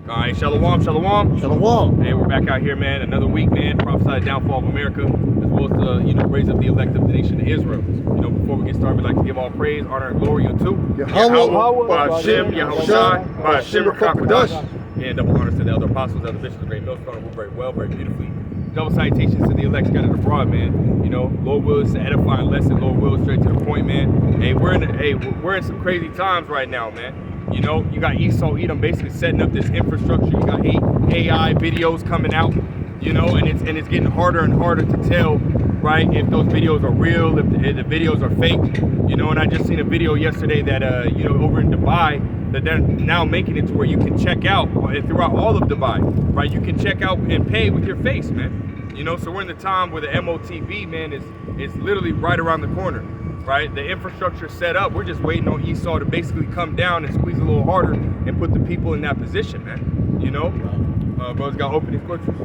All right, shalom, shalom. Shalom. Hey, we're back out here, man. Another week, man. Prophesy the downfall of America, as well as raise up the elect of the nation of Israel. Before we get started, we'd like to give all praise, honor, and glory unto Yahweh, Ba'Shem, Yahushai, Ba'Shem Rakakadash. and double honors to the elder apostles, elder bishops, the great millstone, who very well, very beautifully. Double salutations to the elect scattered abroad, man. Lord wills to edifying lesson, Lord wills straight to the point, man. Hey, we're in some crazy times right now, man. You got Esau Edom basically setting up this infrastructure. You got AI videos coming out, and it's getting harder and harder to tell, right, if those videos are real, if the videos are fake, and I just seen a video yesterday that, over in Dubai, that they're now making it to where you can check out throughout all of Dubai, right? You can check out and pay with your face, man. So we're in the time where the MOTB, man, is literally right around the corner, right? The infrastructure set up. We're just waiting on Esau to basically come down and squeeze a little harder and put the people in that position, man. Brothers got opening scriptures.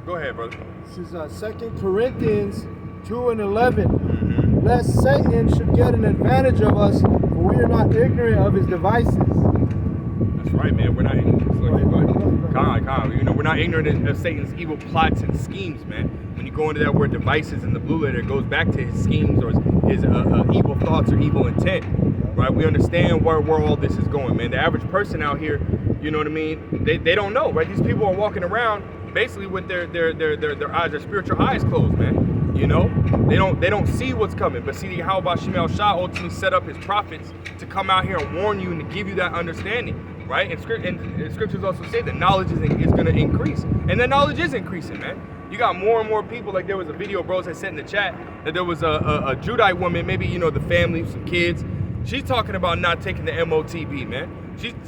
Go ahead, brother. This is 2 Corinthians 2 and 11. Lest Satan should get an advantage of us, for we are not ignorant of his devices. That's right, man. We're not ignorant. We're not ignorant of Satan's evil plots and schemes, man. When you go into that word devices in the blue letter, it goes back to his schemes or his evil thoughts or evil intent, right? We understand where all this is going, man. The average person out here, you know what I mean? They don't know, right? These people are walking around basically with their eyes, their spiritual eyes closed, man. They don't see what's coming. But see how Ba'Shem Shah ultimately set up his prophets to come out here and warn you and to give you that understanding, right? And scriptures also say that knowledge is going to increase, and that knowledge is increasing, man. You got more and more people. Like there was a video bros had sent in the chat that there was a Judite woman, maybe the family, some kids. She's talking about not taking the MOTB, man.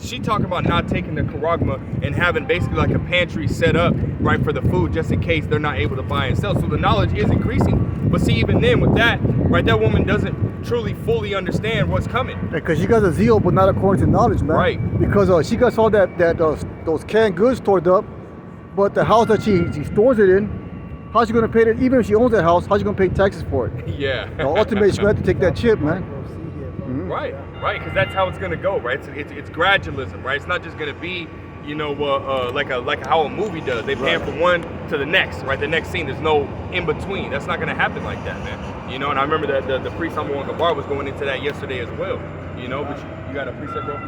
She talking about not taking the Karagma and having basically like a pantry set up, right, for the food just in case they're not able to buy and sell. So the knowledge is increasing. But see, even then with that, right, that woman doesn't truly fully understand what's coming. Because she got a zeal, but not according to knowledge, man. Right. Because she got all those canned goods stored up, but the house that she stores it in, how's she gonna pay that? Even if she owns that house, how's she gonna pay taxes for it? Yeah. Ultimately, she's gonna have to take that chip, man. Right, because that's how it's gonna go, right? It's gradualism, right? It's not just gonna be, like how a movie does. They pan from one to the next, right? The next scene, there's no in between. That's not gonna happen like that, man. And I remember that the priest Amon Gabar was going into that yesterday as well. But you got a precept, bro?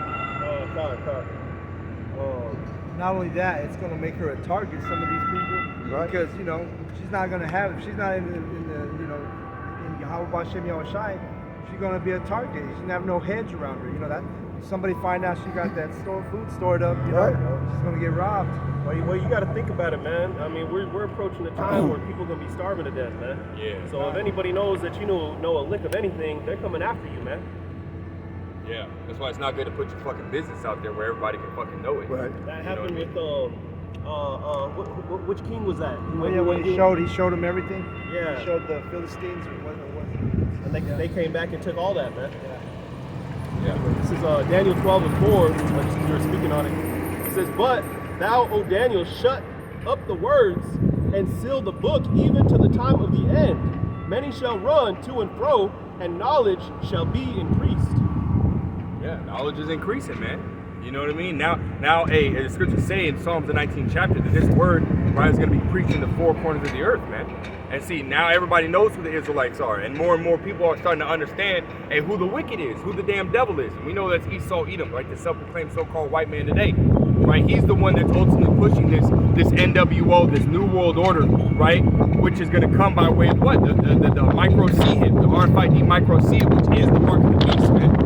Not only that, it's going to make her a target, some of these people, right? Because she's not going to have, if she's not in Yahweh Ba'Shem Yahushai, she's going to be a target. She's going to have no hedge around her. That somebody find out she got that food stored up, she's going to get robbed. Well, you got to think about it, man. I mean, we're approaching a time where people are going to be starving to death, man. Yeah. So if anybody knows that you know a lick of anything, they're coming after you, man. Yeah, that's why it's not good to put your fucking business out there where everybody can fucking know it. Right. That happened with which king was that? When he showed him everything. Yeah. He showed the Philistines or what. And they came back and took all that, man. Yeah. This is Daniel 12 and 4. Like you were speaking on it. It says, "But thou, O Daniel, shut up the words and seal the book even to the time of the end. Many shall run to and fro, and knowledge shall be increased." Yeah, knowledge is increasing, man. You know what I mean? Now, the scriptures say in Psalms the 19th chapter that this word, right, is going to be preached in the four corners of the earth, man. And see, now everybody knows who the Israelites are, and more people are starting to understand, who the wicked is, who the damn devil is. And we know that's Esau Edom, right, the self-proclaimed so-called white man today, right? He's the one that's ultimately pushing this NWO, this New World Order, right, which is going to come by way of what? The micro C hit, the RFID micro C hit, which is the mark of the beast, man.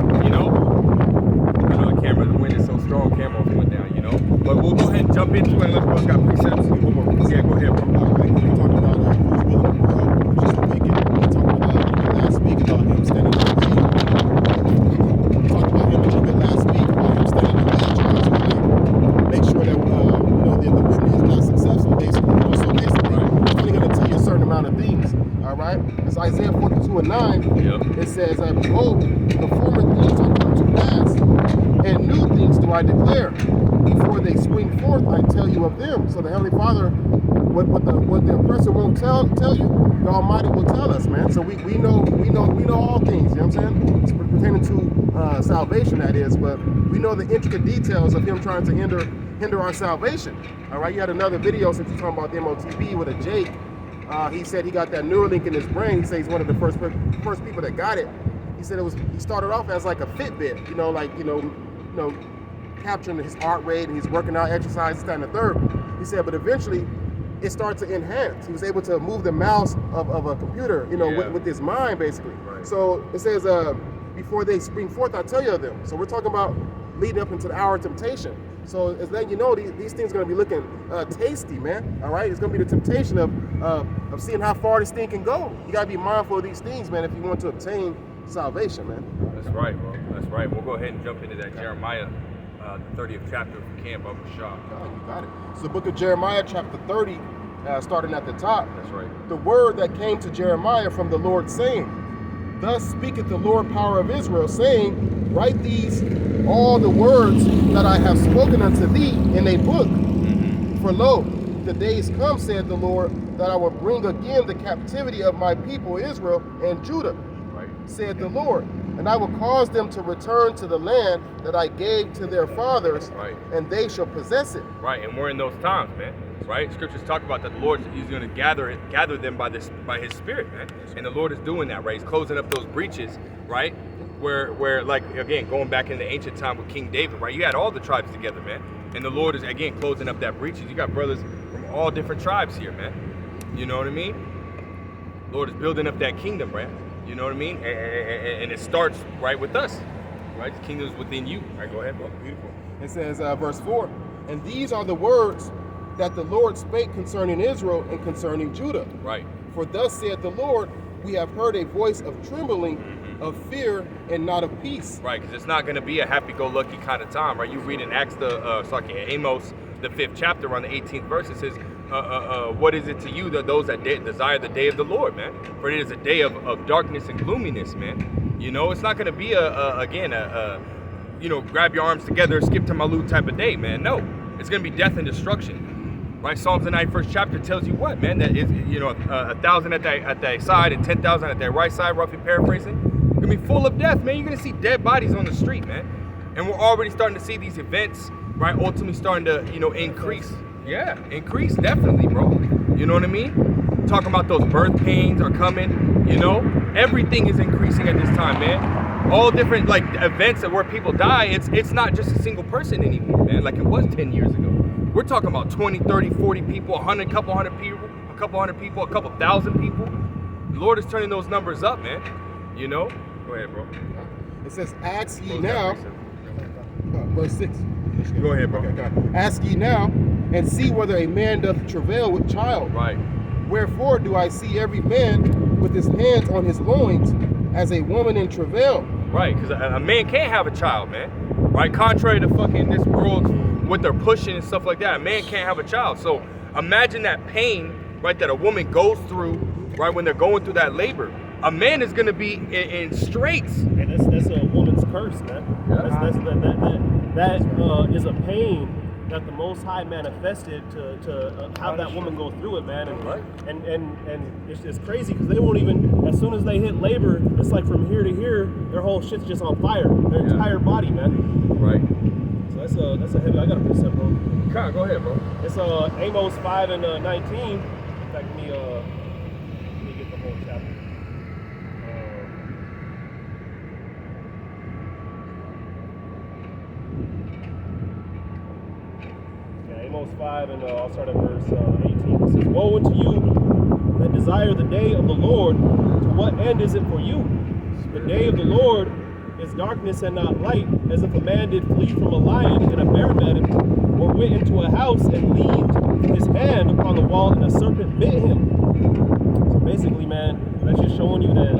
The camera, the wind is so strong, camera went down, But we'll go ahead and jump into it unless bro's got precepts. Yeah, go ahead, bro. We talked about just wicked. We talked about last week about him standing on the edge. We talked about him a little bit last week about him standing on the edge. Make sure that the witness is not successful, basically. So basically, it's only going to tell you a certain amount of things. All right. It's Isaiah 42 and 9. Yep. It says, "Behold, the former things are come to pass, and new things do I declare. Before they spring forth, I tell you of them." So the Heavenly Father, what the oppressor won't tell you, the Almighty will tell us, man. So we know all things. You know what I'm saying? It's pertaining to salvation, that is. But we know the intricate details of him trying to hinder hinder our salvation. All right, you had another video since you're talking about the MOTB with a Jake. He said he got that Neuralink in his brain. He said he's one of the first people that got it. He said he started off as like a Fitbit, capturing his heart rate, and he's working out, exercise, this, that, and the third. He said, but eventually it started to enhance. He was able to move the mouse of a computer, with his mind, basically. Right. So it says, before they spring forth, I'll tell you of them. So we're talking about leading up into the hour of temptation. So it's letting you know these things are going to be looking tasty, man. All right, it's going to be the temptation of seeing how far this thing can go. You got to be mindful of these things, man, if you want to obtain salvation, man. That's right, bro. That's right. We'll go ahead and jump into that Jeremiah, the 30th chapter if you can, Baba Shah. You got it. It's the book of Jeremiah, chapter 30, starting at the top. That's right. The word that came to Jeremiah from the Lord, saying, Thus speaketh the Lord power of Israel, saying, Write these all the words that I have spoken unto thee in a book. For lo, the days come, said the Lord, that I will bring again the captivity of my people Israel and Judah, Right. said the Lord. And I will cause them to return to the land that I gave to their fathers, Right. and they shall possess it. Right, and we're in those times, man. Right? Scriptures talk about that the Lord is going to gather them by His Spirit, man. And the Lord is doing that, right? He's closing up those breaches, right? Where like, again, going back in the ancient time with King David, right? You had all the tribes together, man. And the Lord is, again, closing up that breaches. You got brothers from all different tribes here, man. You know what I mean? Lord is building up that kingdom, right? You know what I mean? And it starts right with us, right? The kingdom is within you. All right, go ahead, bro. Beautiful. It says, verse 4, And these are the words that the Lord spake concerning Israel and concerning Judah. Right. For thus saith the Lord, we have heard a voice of trembling, of fear, and not of peace. Right, because it's not going to be a happy-go-lucky kind of time, right? You read in Amos, the 5th chapter, on the 18th verse, it says, what is it to you, those that desire the day of the Lord, man? For it is a day of darkness and gloominess, man. You know, it's not going to be grab your arms together, skip to Malu type of day, man. No, it's going to be death and destruction. Right, Psalms the 91st chapter tells you what, man? That is, 1,000 at that side and 10,000 at that right side, roughly paraphrasing. It's gonna be full of death, man. You're gonna see dead bodies on the street, man. And we're already starting to see these events, right? Ultimately starting to, increase. Yeah, increase, definitely, bro. You know what I mean? Talking about those birth pains are coming, Everything is increasing at this time, man. All different, events where people die, it's not just a single person anymore, man, like it was 10 years ago. We're talking about 20, 30, 40 people, a couple hundred people, a couple thousand people. The Lord is turning those numbers up, man. Go ahead, bro. It says, Ask ye now, verse 6. Go ahead, bro. Okay. Ask ye now, and see whether a man doth travail with child. Right. Wherefore do I see every man with his hands on his loins, as a woman in travail. Right, because a man can't have a child, man. Right, contrary to fucking this world, what they're pushing and stuff like that, a man can't have a child. So imagine that pain, right, that a woman goes through, right, when they're going through that labor. A man is going to be in straits. And that's a woman's curse, man. Yeah. That is a pain that the Most High manifested to have that woman go through it, man. And it's crazy because they won't even, as soon as they hit labor, it's like from here to here, their whole shit's just on fire. Their entire body, man. Right. So that's a heavy. I got a precept, bro. Go ahead, bro. It's Amos 5 and 19. In fact, let me get the whole chapter. Amos 5 and I'll start at verse 18. It says, Woe unto you that desire the day of the Lord. To what end is it for you? The day of the Lord is darkness and not light, as if a man did flee from a lion and a bear met him, or went into a house and leaned his hand upon the wall and a serpent bit him. So basically, man, that's just showing you that,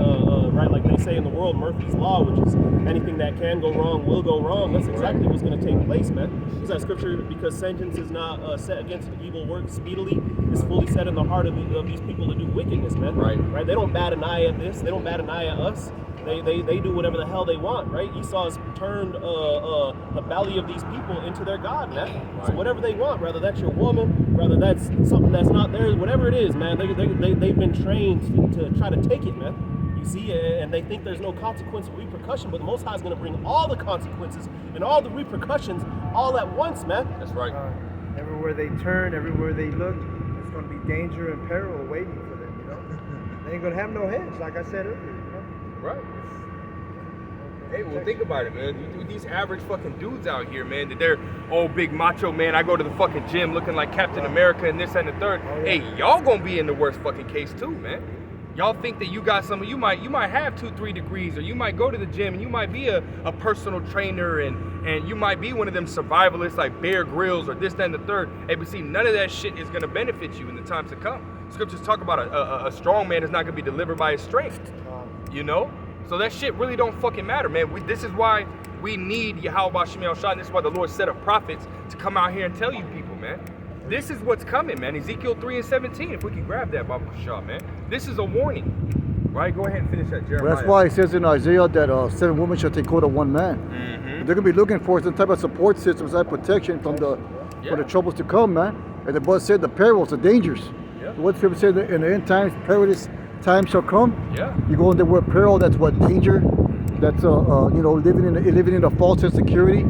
right, like they say in the world, Murphy's Law, which is anything that can go wrong will go wrong. That's exactly what's going to take place, man. Is that scripture, because sentence is not set against the evil work speedily, is fully set in the heart of these people to do wickedness, man. Right? They don't bat an eye at this. They don't bat an eye at us. They do whatever the hell they want, right? Esau has turned the belly of these people into their god, man. So whatever they want, whether that's your woman, whether that's something that's not theirs, whatever it is, man, they've been trained to try to take it, man. You You see, and they think there's no consequence or repercussion, but the Most High is going to bring all the consequences and all the repercussions all at once, man. That's right. Everywhere they turn, everywhere they look, there's going to be danger and peril waiting for them, you know? They ain't going to have no heads, like I said earlier, you know? Right. Hey, well, think about it, man. These average fucking dudes out here, man, that they're big macho, man. I go to the fucking gym looking like Captain America and this and the third. Hey, y'all gonna be in the worst fucking case too, man. Y'all think that you got some, you might have 2-3 degrees, or you might go to the gym and you might be a personal trainer and you might be one of them survivalists like Bear Grylls or this, that, and the third. Hey, but see, none of that shit is gonna benefit you in the times to come. Scriptures talk about a strong man is not gonna be delivered by his strength, you know? So that shit really don't fucking matter, man. This is why we need Yahweh Shem Shah, and this is why the Lord set up prophets to come out here and tell you people, man. This is what's coming, man. Ezekiel 3:17, if we can grab that, Baba Shah, man. This is a warning, right? Go ahead and finish that, Jeremiah. That's why it says in Isaiah that 7 women shall take hold of one man. Mm-hmm. They're going to be looking for some type of support systems and protection from the troubles to come, man. And the Bible said the perils, the dangers. Yeah. What Scripture said in the end times, perilous time shall come. Yeah. You go in the word peril, that's what danger. That's living in a false insecurity.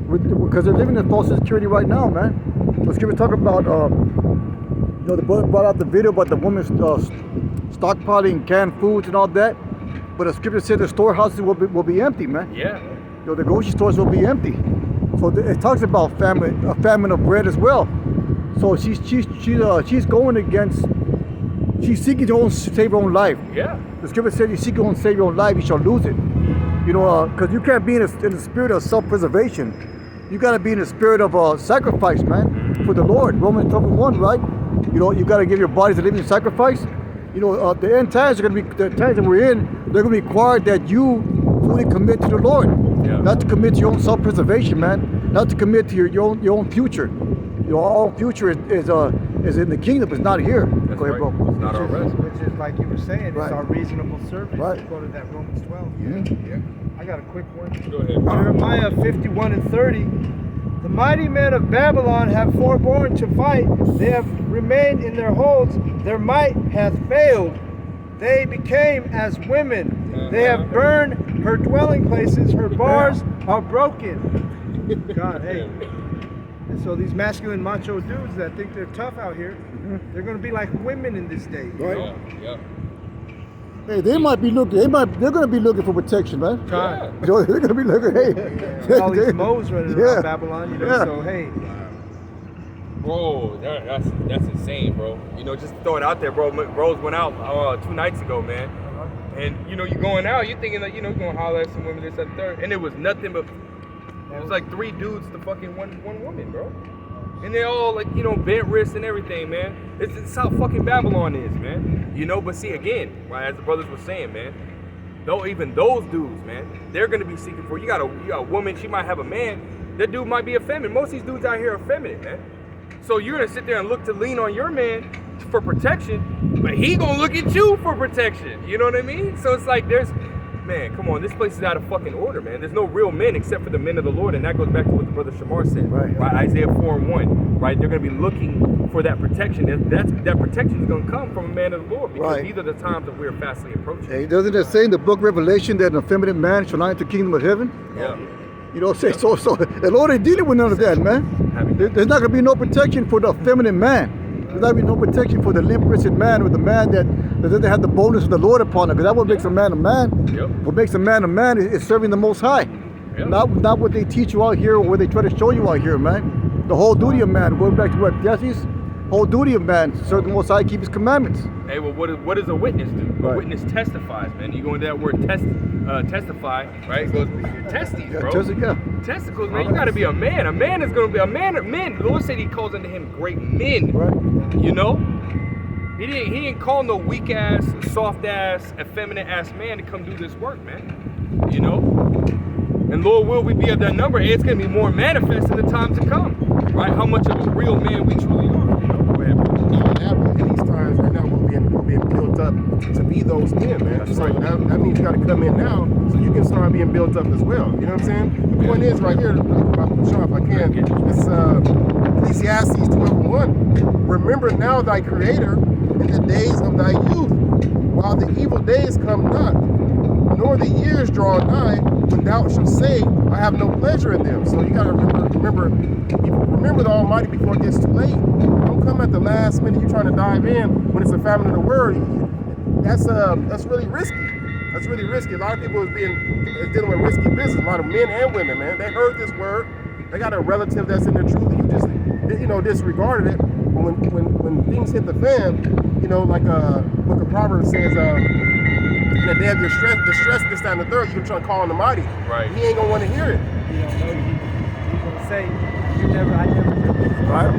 Because they're living in false insecurity right now, man. Let's give a talk about the brother brought out the video about the woman stockpiling canned foods and all that. But the scripture said the storehouses will be empty, man. Yeah. The grocery stores will be empty. So it talks about a famine of bread as well. So she's going against. She's seeking to save her own life. Yeah. The scripture says you seek to save your own life, you shall lose it. Because you can't be in the spirit of self-preservation. You got to be in the spirit of sacrifice, man, for the Lord. Romans 12:1, right? You got to give your bodies a living sacrifice. The end times are going to be the times that we're in. They're going to require that you fully commit to the Lord, not to commit to your own self-preservation, man. Not to commit to your own future. Our own future is in the kingdom. It's not here. That's go ahead, bro. It's not our rest. Which is like you were saying, right. It's our reasonable service. Right. Go to that Romans 12. Yeah. I got a quick one. Go ahead. Jeremiah 51:30. The mighty men of Babylon have forborne to fight. They have remained in their holds. Their might hath failed. They became as women. They have burned her dwelling places. Her bars are broken. God, hey. And so these masculine macho dudes that think they're tough out here, they're going to be like women in this day. Right? Yeah. Hey, they're going to be looking for protection, man. Yeah. They're going to be looking, hey. All these moles running around Babylon, so hey. Bro, that's insane, bro. Just throw it out there, bro. Bros went out 2 nights ago, man. And, you're going out, you're thinking that, you're going to holler at some women, this, that, and third. And it was nothing but, it was like 3 dudes to fucking one woman, bro. And they're all like, bent wrists and everything, man. It's how fucking Babylon is, man. But see, again, right, as the brothers were saying, man, though even those dudes, man, they're gonna be seeking for. You got a woman, she might have a man. That dude might be effeminate. Most of these dudes out here are feminine, man. So you're gonna sit there and look to lean on your man for protection, but he gonna look at you for protection. You know what I mean? So it's like man, come on, this place is out of fucking order, man. There's no real men except for the men of the Lord, and that goes back to what the brother Shamar said, right? Isaiah 4:1, right? They're going to be looking for that protection. That protection is going to come from a man of the Lord, because these are the times that we're fastly approaching. Hey, doesn't it say in the book of Revelation that an effeminate man shall not enter the kingdom of heaven? Yeah. So the Lord ain't dealing with none of that, man. There's not going to be no protection for the effeminate man. There's not going to be no protection for the limp-wristed man, or the man that doesn't have the boldness of the Lord upon him. Because that's what makes a man a man. Yep. What makes a man is serving the Most High. Yep. Not what they teach you out here, or what they try to show you out here, man. The whole duty of man, going back to what Jesse's whole duty of man, serve the Most High, keep His commandments. Hey, well, what does a witness do? A witness testifies, man. You go into that word testify, right? It goes testes, bro. Testicles, man. You got to be a man. A man is going to be a man. Men. The Lord said He calls unto Him great men. Right. He didn't call no weak ass, soft ass, effeminate ass man to come do this work, man. And Lord, will we be of that number? It's going to be more manifest in the time to come, right? How much of a real man we truly are. In these times right now, we're being built up to be those men, man. That's right. That means you got to come in now so you can start being built up as well. You know what I'm saying? The point is right here, if I can, it's Ecclesiastes 12:1. Remember now thy Creator in the days of thy youth, while the evil days come not, nor the years draw nigh, when thou shalt say, I have no pleasure in them. So you gotta remember the Almighty before it gets too late. Don't come at the last minute you're trying to dive in when it's a famine in the world. That's really risky. That's really risky. A lot of people is dealing with risky business. A lot of men and women, man. They heard this word. They got a relative that's in the truth, and you just disregarded it. When things hit the fan, like Book of Proverbs says, in the day of your distress, this, that, and the third, you can try to call on the mighty. Right. He ain't gonna want to hear it. You don't know. He's gonna say, I never knew. Right?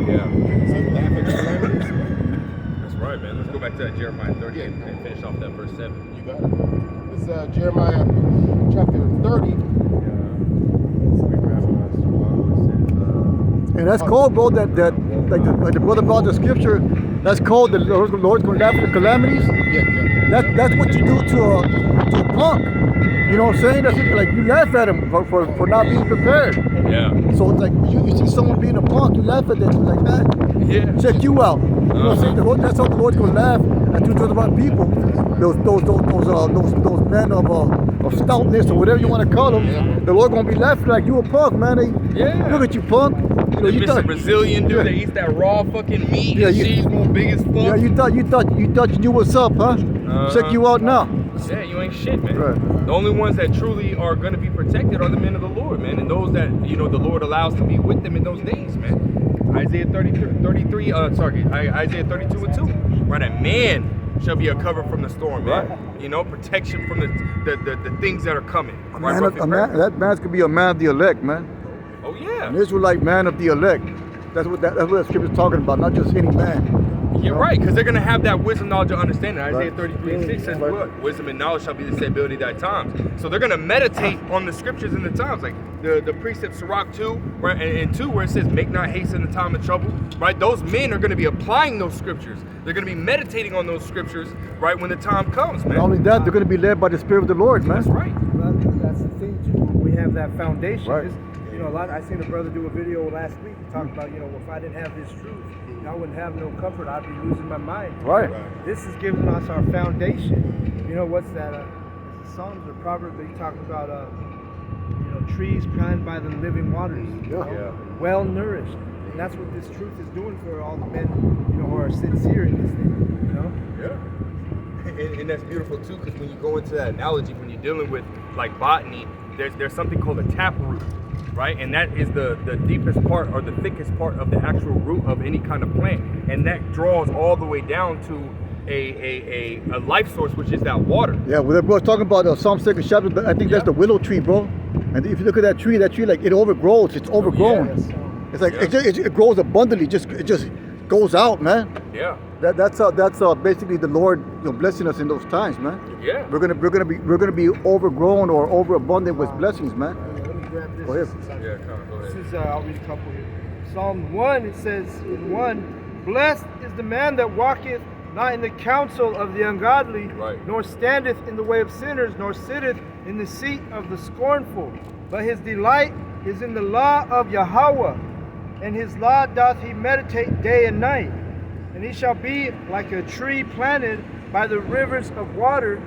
Yeah. So you laugh at the calamities. That's right, man. Let's go back to that Jeremiah 30 and finish off that verse 7. You got it. This is Jeremiah chapter 30. And that's called, bro, that like the brother brought the scripture, that's called the Lord's going to laugh at the calamities. Yeah. That's what you do to a punk. You know what I'm saying? That's like you laugh at him for not being prepared. Yeah. So it's like you see someone being a punk, you laugh at them like that. Yeah. Check you out. You know what I'm saying? That's how the Lord's going to laugh at two about people. Those men of stoutness or whatever you want to call them. Yeah. The Lord going to be laughing like you a punk, man. Yeah. Look at you, punk. You Mr. Brazilian dude that eats that raw fucking meat and cheese more big as fuck. Yeah, you thought you knew what's up, huh? Check you out now. Yeah, you ain't shit, man. Right. The only ones that truly are going to be protected are the men of the Lord, man, and those that the Lord allows to be with them in those days, man. Isaiah 32 and 2. Right, a man shall be a cover from the storm, man. Right. Protection from the things that are coming. That man's gonna be a man of the elect, man. Oh yeah. An Israelite man of the elect. That's what that scripture's talking about, not just any man. You're right, because they're going to have that wisdom, knowledge, and understanding. Isaiah Right. 33 and 6 says, Right. what? Wisdom and knowledge shall be the stability of thy times. So they're going to meditate on the scriptures in the times, like the precept Sirach 2, right, and 2, where it says, make not haste in the time of trouble, right? Those men are going to be applying those scriptures. They're going to be meditating on those scriptures, right, when the time comes, man. Not only that, they're going to be led by the Spirit of the Lord, man. That's right. That's the thing too. We have that foundation. Right. I seen a brother do a video last week talking about, if I didn't have this truth, I wouldn't have no comfort. I'd be losing my mind. Right. This is giving us our foundation. What's that? Psalms or Proverbs? They talk about, trees planted by the living waters. Yeah. Well nourished. And that's what this truth is doing for all the men, who are sincere in this thing. Yeah. And that's beautiful too, because when you go into that analogy, when you're dealing with like botany, there's something called a taproot, right? And that is the deepest part or the thickest part of the actual root of any kind of plant, and that draws all the way down to a life source, which is that water. Yeah, well, that bro's talking about Psalm 2nd chapter. I think that's the willow tree, bro. And if you look at that tree like it overgrows. It's overgrown. It's like it grows abundantly. It just goes out, man. Yeah. That's basically the Lord blessing us in those times, man. Yeah. We're gonna be overgrown or overabundant with blessings, man. Let me grab this. Go ahead. Yeah, go ahead. This is, I'll read a couple here. Psalm 1, it says in 1, blessed is the man that walketh not in the counsel of the ungodly, Right. nor standeth in the way of sinners, nor sitteth in the seat of the scornful. But his delight is in the law of Yahweh, and his law doth he meditate day and night. And he shall be like a tree planted by the rivers of water,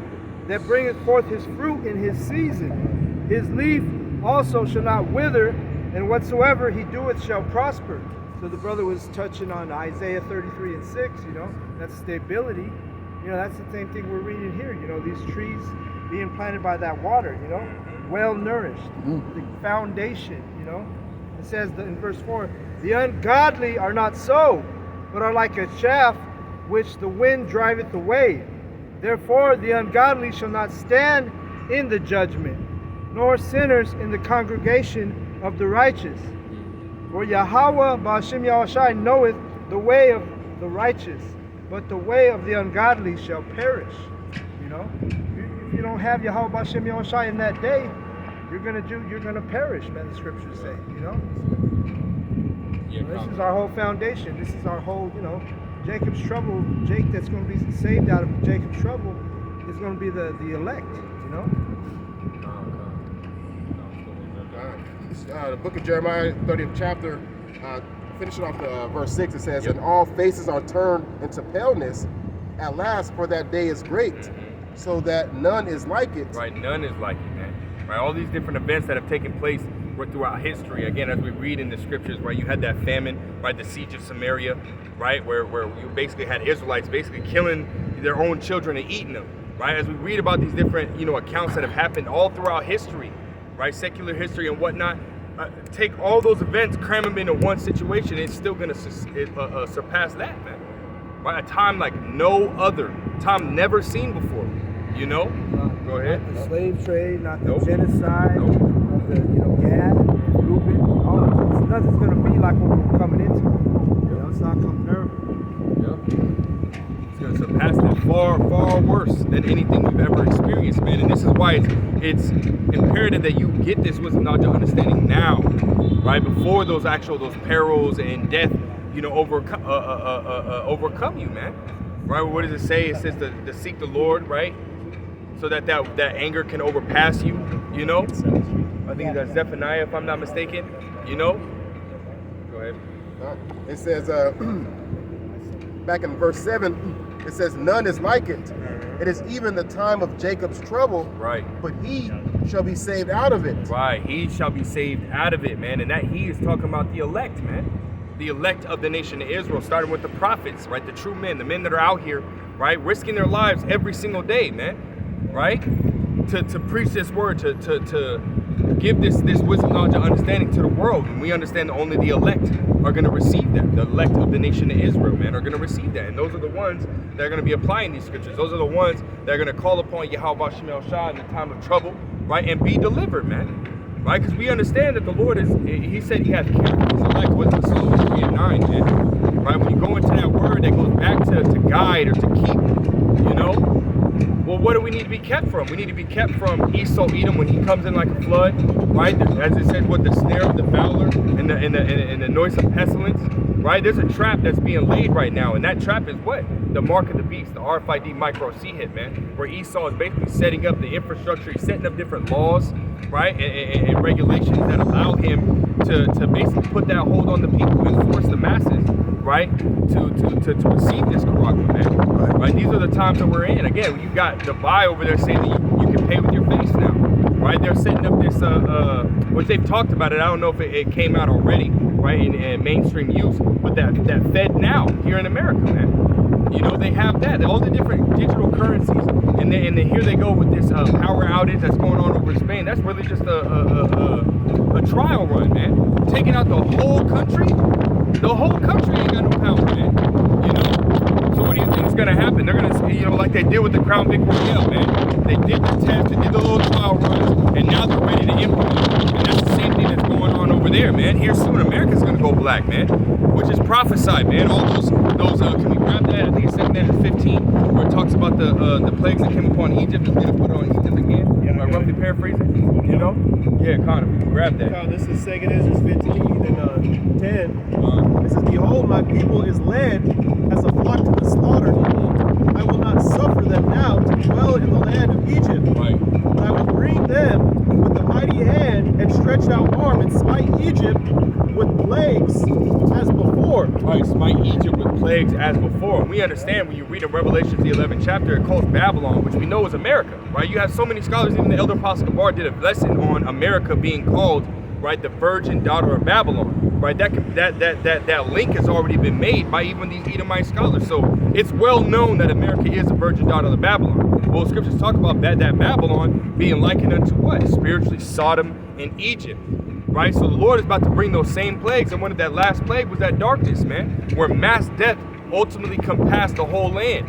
that bringeth forth his fruit in his season. His leaf also shall not wither, and whatsoever he doeth shall prosper. So the brother was touching on Isaiah 33 and 6, that's stability. That's the same thing we're reading here, these trees being planted by that water, well nourished, the foundation, It says in verse 4, the ungodly are not so, but are like a chaff which the wind driveth away. Therefore the ungodly shall not stand in the judgment, nor sinners in the congregation of the righteous. For Yahweh Ba'ashem Yahushai knoweth the way of the righteous, but the way of the ungodly shall perish. If you don't have Yahweh Ba'ashem Yahushai in that day, you're gonna perish, man. The scriptures say, This is our whole foundation. This is our whole, Jacob's trouble. Jake that's going to be saved out of Jacob's trouble is going to be the elect, The book of Jeremiah, 30th chapter, finishing off verse 6, it says, and all faces are turned into paleness, at last, for that day is great, so that none is like it. Right, none is like it, man. Right, all these different events that have taken place throughout history. Again, as we read in the scriptures, right, you had that famine, right, the siege of Samaria, right, where you basically had Israelites basically killing their own children and eating them, right? As we read about these different, accounts that have happened all throughout history, right, secular history and whatnot. Take all those events, cram them into one situation, it's still going to surpass that, man. Right? A time like no other, time never seen before. Go ahead. Not the slave trade, not the Nope. genocide, Nope. not the Gad and Reuben. Nothing's going to be like what we're coming into. It's not comparable. It's going to surpass that far, far worse than anything we've ever experienced, man. And this is why it's imperative that you get this wisdom, knowledge, and understanding now, right? Before those perils and death, overcome you, man. Right? What does it say? It says to seek the Lord, right? So that anger can overpass you, I think that's Zephaniah, if I'm not mistaken, Go ahead. It says, back in verse 7, it says, none is like it. It is even the time of Jacob's trouble, Right. but he shall be saved out of it. Right, he shall be saved out of it, man. And that he is talking about the elect, man. The elect of the nation of Israel, starting with the prophets, right? The true men, the men that are out here, right? Risking their lives every single day, man. Right? To preach this word, to give this wisdom, knowledge, and understanding to the world. And we understand that only the elect are going to receive that. The elect of the nation of Israel, man, are going to receive that. And those are the ones that are going to be applying these scriptures. Those are the ones that are going to call upon Yahweh Shem Shah in the time of trouble, right? And be delivered, man. Right? Because we understand that the Lord he said he has kept his elect. What's the Psalm 3 and 9, man? Right? When you go into that word that goes back to guide or to keep, well, what do we need to be kept from? We need to be kept from Esau, Edom, when he comes in like a flood, right? As it says, what the snare of the fowler and the noise of pestilence, right? There's a trap that's being laid right now, and that trap is what? The mark of the beast, the RFID micro C hit, man, where Esau is basically setting up the infrastructure, he's setting up different laws, right, and regulations that allow him to basically put that hold on the people and force the masses, right, to receive this Quran, man. Right? These are the times that we're in. Again, you got Dubai over there saying that you can pay with your face now, right? They're setting up this, which they've talked about it. I don't know if it came out already, right, in mainstream use, but that Fed Now here in America, man. They have that, all the different digital currencies, and then here they go with this power outage that's going on over in Spain. That's really just a trial run, man. Taking out the whole country. The whole country ain't got no power, man. So what do you think is gonna happen? They're gonna, like they did with the Crown Vic Royale, man. They did the test, they did the little trial runs, and now they're ready to implement. And that's the same thing that's going on over there, man. Here soon, America's gonna go black, man. Which is prophesied, man. All those. Can we grab that? I think it's 2 15, where it talks about the plagues that came upon Egypt. It's gonna put it on Egypt again. Am I roughly paraphrasing? Yeah, Connor, we can grab that. This is 2 Ezra 15 and 10. It says, behold, my people is led as a flock to the slaughter. I will not suffer them now to dwell in the land of Egypt. Right. But I will bring them with the mighty hand and stretched out arm and smite Egypt with plagues as before. Right, smite Egypt with plagues as before. And we understand when you read in Revelation, the 11th chapter, it calls Babylon, which we know is America, right? You have so many scholars, even the Elder Apostle Gabar did a lesson on America being called, right, the virgin daughter of Babylon, right? That link has already been made by even these Edomite scholars. So it's well known that America is the virgin daughter of Babylon. Well, scriptures talk about that Babylon being likened unto what? Spiritually Sodom and Egypt. Right, so the Lord is about to bring those same plagues, and one of that last plague was that darkness, man, where mass death ultimately compassed the whole land.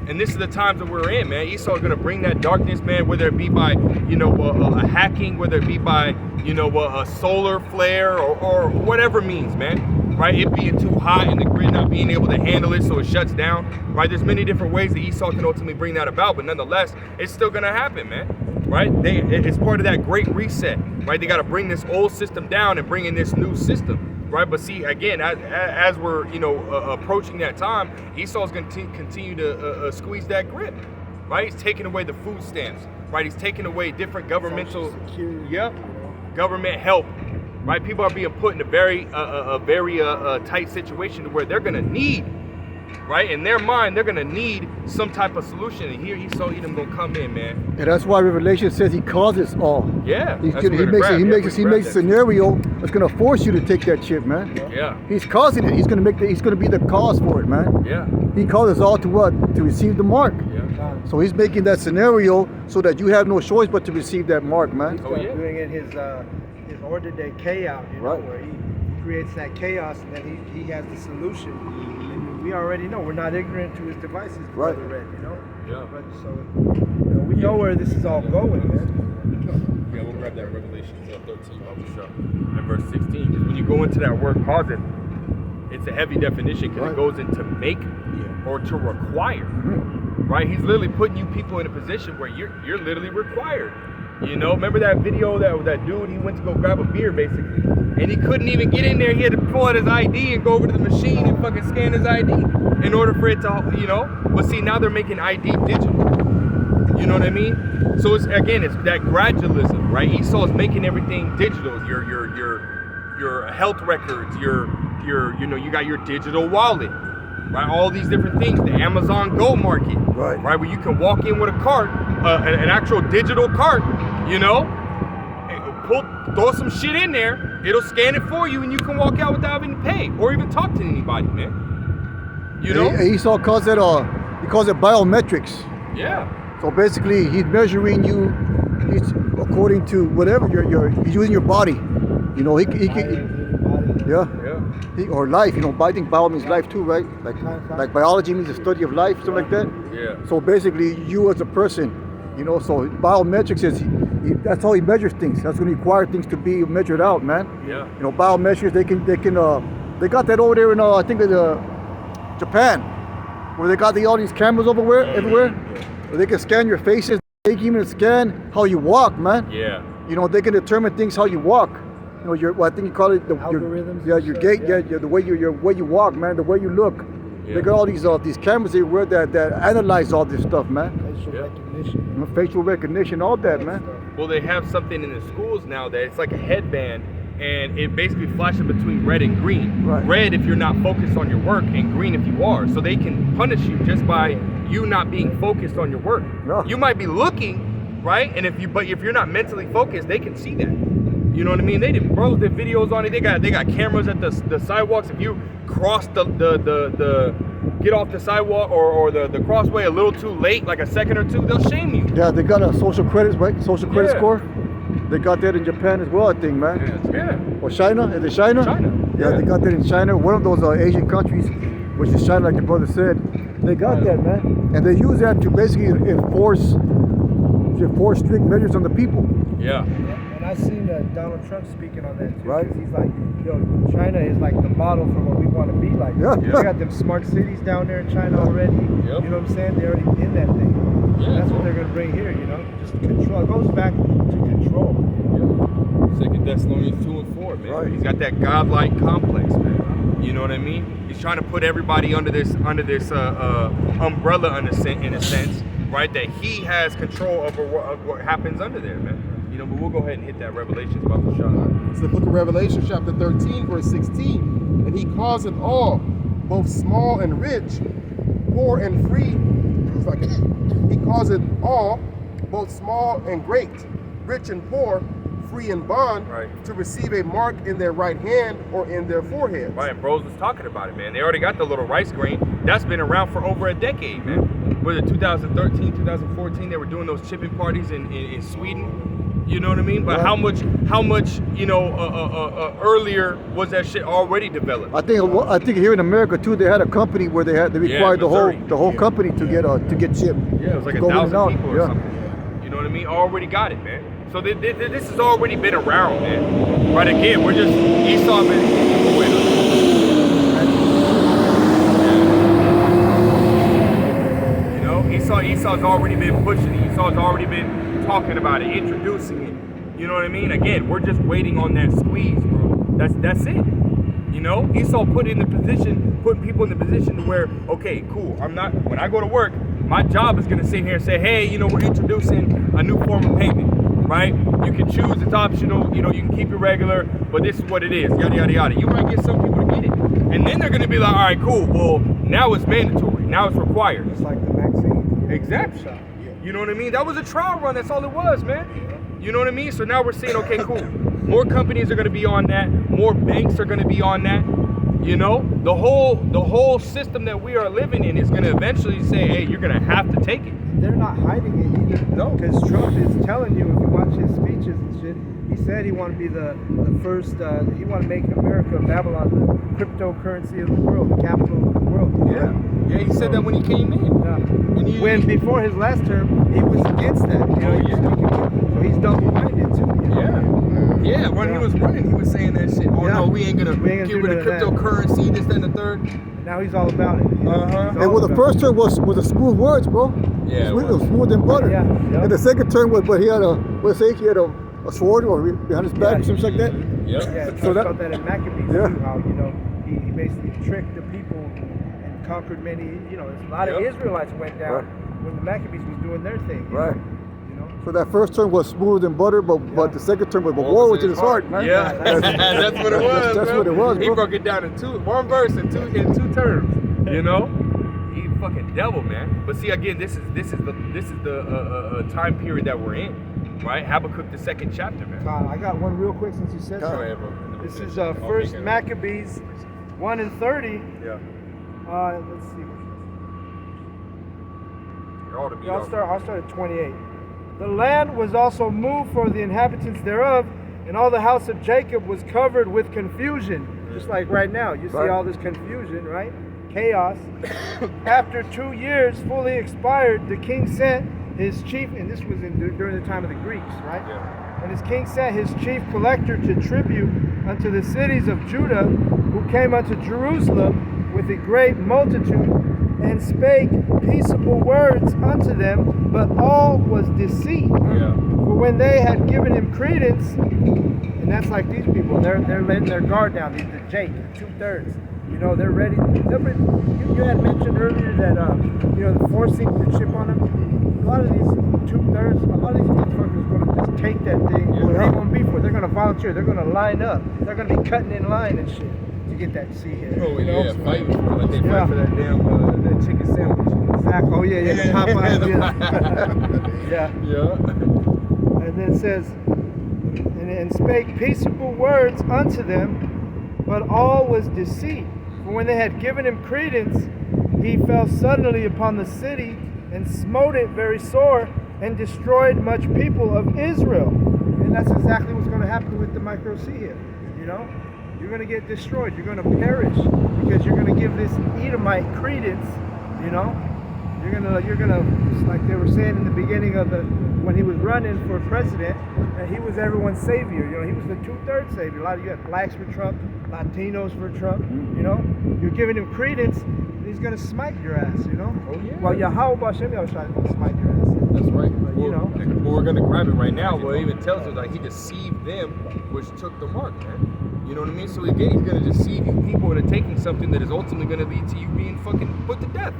And this is the times that we're in, man. Esau is going to bring that darkness, man, whether it be by, a hacking, whether it be by, a solar flare or whatever means, man. Right, it being too hot and the grid not being able to handle it, so it shuts down. Right, there's many different ways that Esau can ultimately bring that about, but nonetheless, it's still going to happen, man. Right, it's part of that great reset. Right, they got to bring this old system down and bring in this new system. Right, but see, again, as we're approaching that time, Esau's going to continue to squeeze that grip. Right, he's taking away the food stamps. Right, he's taking away different governmental, government help. Right, people are being put in a very tight situation to where they're going to need right? In their mind, they're gonna need some type of solution. And here Esau Edom gonna come in, man. And that's why Revelation says he causes all. Yeah, He that's where makes to a grab that. scenario that's gonna force you to take that chip, man. Yeah, He's causing it. He's gonna be the cause for it, man. yeah, He causes all to what? To receive the mark. yeah. So he's making that scenario so that you have no choice but to receive that mark, man. He's Oh, yeah. doing it his order day chaos, you know, Right. where he creates that chaos and then he has the solution. And we already know we're not ignorant to his devices, Right. Brother Red, you know. Yeah. But so we know where this is all going, man. Yeah, we'll grab that Revelation 13, and verse 16. Because when you go into that word causeth, it's a heavy definition because Right. it goes into make or to require. Right? He's literally putting you people in a position where you're literally required. You know, remember that video that dude, he went to go grab a beer basically, and he couldn't even get in there. He had to pull out his ID and go over to the machine and fucking scan his ID in order for it to, you know. But see, now they're making ID digital. You know what I mean? So it's that gradualism, right? Esau's making everything digital. Your health records, you got your digital wallet. Right, all these different things. The Amazon Go market, Right. where you can walk in with a cart, an actual digital cart, you know, throw some shit in there, it'll scan it for you, and you can walk out without having to pay or even talk to anybody, man. You know? Esau calls it he calls it biometrics. Yeah. So basically, he's measuring you. He's according to whatever he's using your body. You know, he yeah. Yeah. Or life, you know, I think bio means life too, right? Like biology means the study of life, something like that. Yeah. So basically, you as a person, you know, so biometrics is that's how he measures things. That's when he requires things to be measured out, man. Yeah. You know, biometrics they got that over there in I think in Japan, where they got all these cameras everywhere, where they can scan your faces. They can even scan how you walk, man. Yeah. You know, they can determine things how you walk. You know, I think you call it Algorithms your and gait, stuff, the way you walk, man, the way you look. Yeah. They got all these cameras everywhere that analyze all this stuff, man. Facial Yeah. recognition. You know, facial recognition, all that, man. Well, they have something in the schools now that it's like a headband, and it basically flashes between red and green. Right. Red if you're not focused on your work, and green if you are. So they can punish you just by you not being focused on your work. Yeah. You might be looking, right? And if you're not mentally focused, they can see that. You know what I mean? They did videos on it. They got cameras at the sidewalks. If you cross the get off the sidewalk or the crossway a little too late, like a second or two, they'll shame you. Yeah, they got a social credit, right? Social credit Yeah. score. They got that in Japan as well, I think, man. Yeah. Or China? Is it China? China. Yeah, Yeah. they got that in China. One of those Asian countries, which is China, like the brother said. They got that, man. And they use that to basically enforce strict measures on the people. Yeah. And I seen Donald Trump speaking on that too. Right. 'Cause he's like, China is like the model for what we want to be like. Yeah. They got them smart cities down there in China already. Yep. You know what I'm saying? They're already in that thing. Yeah. That's what they're gonna bring here. You know, just control. It goes back to control. 2 Thessalonians 2 and 4, man. Right. He's got that godlike complex, man. You know what I mean? He's trying to put everybody under this umbrella in a sense, right? That he has control over what happens under there, man. You know, but we'll go ahead and hit that Revelations about the shot. It's the book of Revelation, chapter 13, verse 16. And he causeth all, both small and rich, poor and free. It's like, he causeth all, both small and great, rich and poor, free and bond, Right. to receive a mark in their right hand or in their foreheads. Right, and Bros was talking about it, man. They already got the little rice grain. That's been around for over a decade, man. Was it 2013, 2014? They were doing those chipping parties in Sweden. You know what I mean? But how much, earlier was that shit already developed? I think here in America too, they had a company where they required Missouri. the whole company to get chipped. Yeah, it was like to go in and 1,000 out. people or Yeah. something. You know what I mean? Already got it, man. So this has already been around, man. Right, again, we're just, Esau been with us. You know, Esau's already been pushing it. Esau's already been talking about it, introducing it. You know what I mean? Again, we're just waiting on that squeeze, bro. That's it. You know, Esau putting people in the position to where, okay, cool. When I go to work, my job is gonna sit here and say, hey, we're introducing a new form of payment, right? You can choose, it's optional, you can keep it regular, but this is what it is, yada, yada, yada. You might get some people to get it. And then they're gonna be like, all right, cool, well, Now it's mandatory. Now it's required. It's like the vaccine. Exactly. Shot. You know what I mean? That was a trial run. That's all it was, man. You know what I mean? So now we're saying, okay, cool. More companies are going to be on that. More banks are going to be on that. You know, the whole system that we are living in is going to eventually say, hey, you're going to have to take it. They're not hiding it either. No. Because Trump is telling you, if you watch his speeches and shit, he said he wanted to be the first, he wanted to make America, Babylon, the cryptocurrency of the world, the capital of the world. Yeah. Yeah, he said that when he came in. Yeah. And he, When before his last term, he was against that. You know, he was speaking, so he's double-minded too. You know? Yeah, when he was running, he was saying that shit. Oh no, we ain't gonna get do rid of none of that. cryptocurrency, this, that, and the third. Now he's all about it. You know? Uh-huh. He's And all well, the about first term was the smooth words, bro. Yeah, It was smooth and butter. Yeah, yeah. And the second term was, but he had he had a sword or behind his back or something like that. Yeah, it So talks about that in Maccabees Yeah. too, how, you know, he basically tricked the people and conquered many, you know, a lot of Israelites went down when the Maccabees was doing their thing. You Right. know? You know? So that first term was smooth and butter, but the second term was war was in his heart, man. Yeah, that's what it was. That's bro. what it was, He bro. broke it down in one verse in two terms. You know, he fucking devil, man. But see, again, this is the time period that we're in, right? Habakkuk, the second chapter, man. I got one real quick since you said Go that. ahead, bro. This is first Maccabees 1:30. Yeah. Let's see. All to be I'll start at 28. The land was also moved for the inhabitants thereof, and all the house of Jacob was covered with confusion. Just like right now, you see all this confusion, right? Chaos. After 2 years fully expired, the king sent his chief, and this was during the time of the Greeks, right? Yeah. And his king sent his chief collector to tribute unto the cities of Judah, who came unto Jerusalem with a great multitude, and spake peaceable words unto them, but all was deceit. Yeah. For when they had given him credence, and that's like these people, they're letting their guard down. The Jake, 2/3. You know, they're ready. You had mentioned earlier that you know, the forcing the chip on them. A lot of these 2/3, a lot of these motherfuckers are gonna just take that thing. They won't be for it. They're gonna volunteer. They're gonna line up. They're gonna be cutting in line and shit to get that C hit. Oh you know? yeah, fighting for it. Like they fight for that damn that chicken sandwich. Exactly. Oh yeah, the Popeyes. Yeah. Yeah. And then it says, and spake peaceable words unto them, but all was deceit. For when they had given him credence, he fell suddenly upon the city and smote it very sore and destroyed much people of Israel. And that's exactly what's going to happen with the micro C here. You know, you're going to get destroyed. You're going to perish because you're going to give this Edomite credence. You know, you're gonna, like they were saying in the beginning of when he was running for president, and he was everyone's savior. You know, he was the 2/3 savior. A lot of you had blacks for Trump, Latinos for Trump. You know, you're giving him credence, he's gonna smite your ass. You know. Oh yeah. Well, Yahweh Bashem Yahushua is gonna smite your ass. That's right. But, you know. Well, we're gonna grab it right now. Well, it even tells us like he deceived them, which took the mark, man. You know what I mean? So again, he's gonna deceive you people into taking something that is ultimately gonna lead to you being fucking put to death.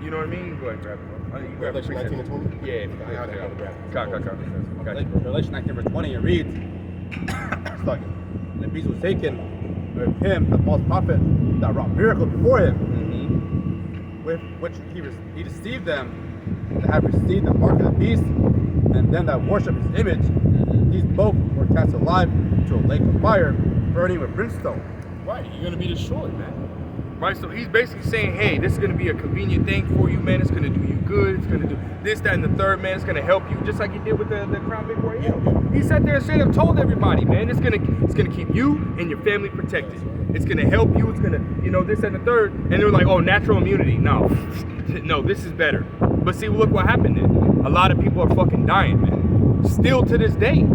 You know what I mean? Go ahead and grab it, bro. You grab it. Revelation 19 and 20? Yeah, if you could. I gotta grab it. Gotcha. Revelation 19 verse 20, it reads, it's like, the beast was taken with him, the false prophet that wrought miracles before him, with which he deceived them that have received the mark of the beast, and them that worship his image. These both were cast alive into a lake of fire, burning with brimstone. Right, you're gonna be destroyed, man. Right, so he's basically saying, hey, this is gonna be a convenient thing for you, man. It's gonna do you good. It's gonna do this, that, and the third, man. It's gonna help you, just like he did with the Crown Big Boy Hill. He sat there and straight up told everybody, man, it's gonna keep you and your family protected. It's gonna help you. It's gonna, you know, this and the third. And they were like, oh, natural immunity. No, no, this is better. But see, look what happened then. A lot of people are fucking dying, man. Still to this day.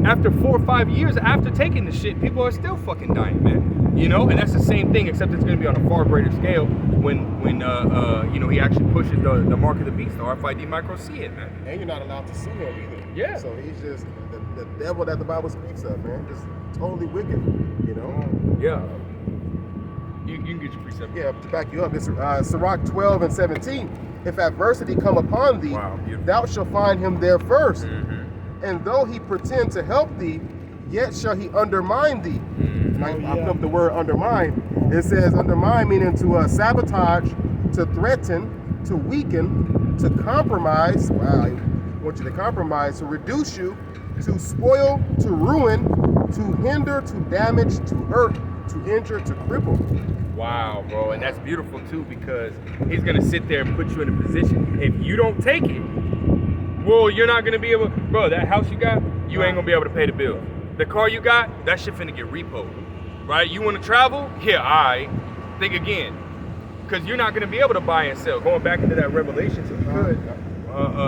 After 4 or 5 years after taking the shit, people are still fucking dying, man. You know, and that's the same thing, except it's going to be on a far greater scale when you know, he actually pushes the mark of the beast, the RFID micro C it, man. And you're not allowed to see him either. Yeah. So he's just the devil that the Bible speaks of, man. Just totally wicked, you know? Yeah. You can get your precept. Yeah, to back you up, it's Sirach 12 and 17. If adversity come upon thee, Wow, beautiful. thou shalt find him there first. And though he pretend to help thee, yet shall he undermine thee. and I looked up the word undermine. It says undermine meaning to sabotage, to threaten, to weaken, to compromise. Wow, I want you to compromise, to reduce you, to spoil, to ruin, to hinder, to damage, to hurt, to injure, to cripple. Wow, bro, and that's beautiful too because he's gonna sit there and put you in a position. If you don't take it, well, you're not gonna be able, bro. That house you got, you ain't gonna be able to pay the bill. The car you got, that shit finna get repoed, right? You wanna travel? Yeah, I think again, because you're not gonna be able to buy and sell. Going back into that Revelation, so you could,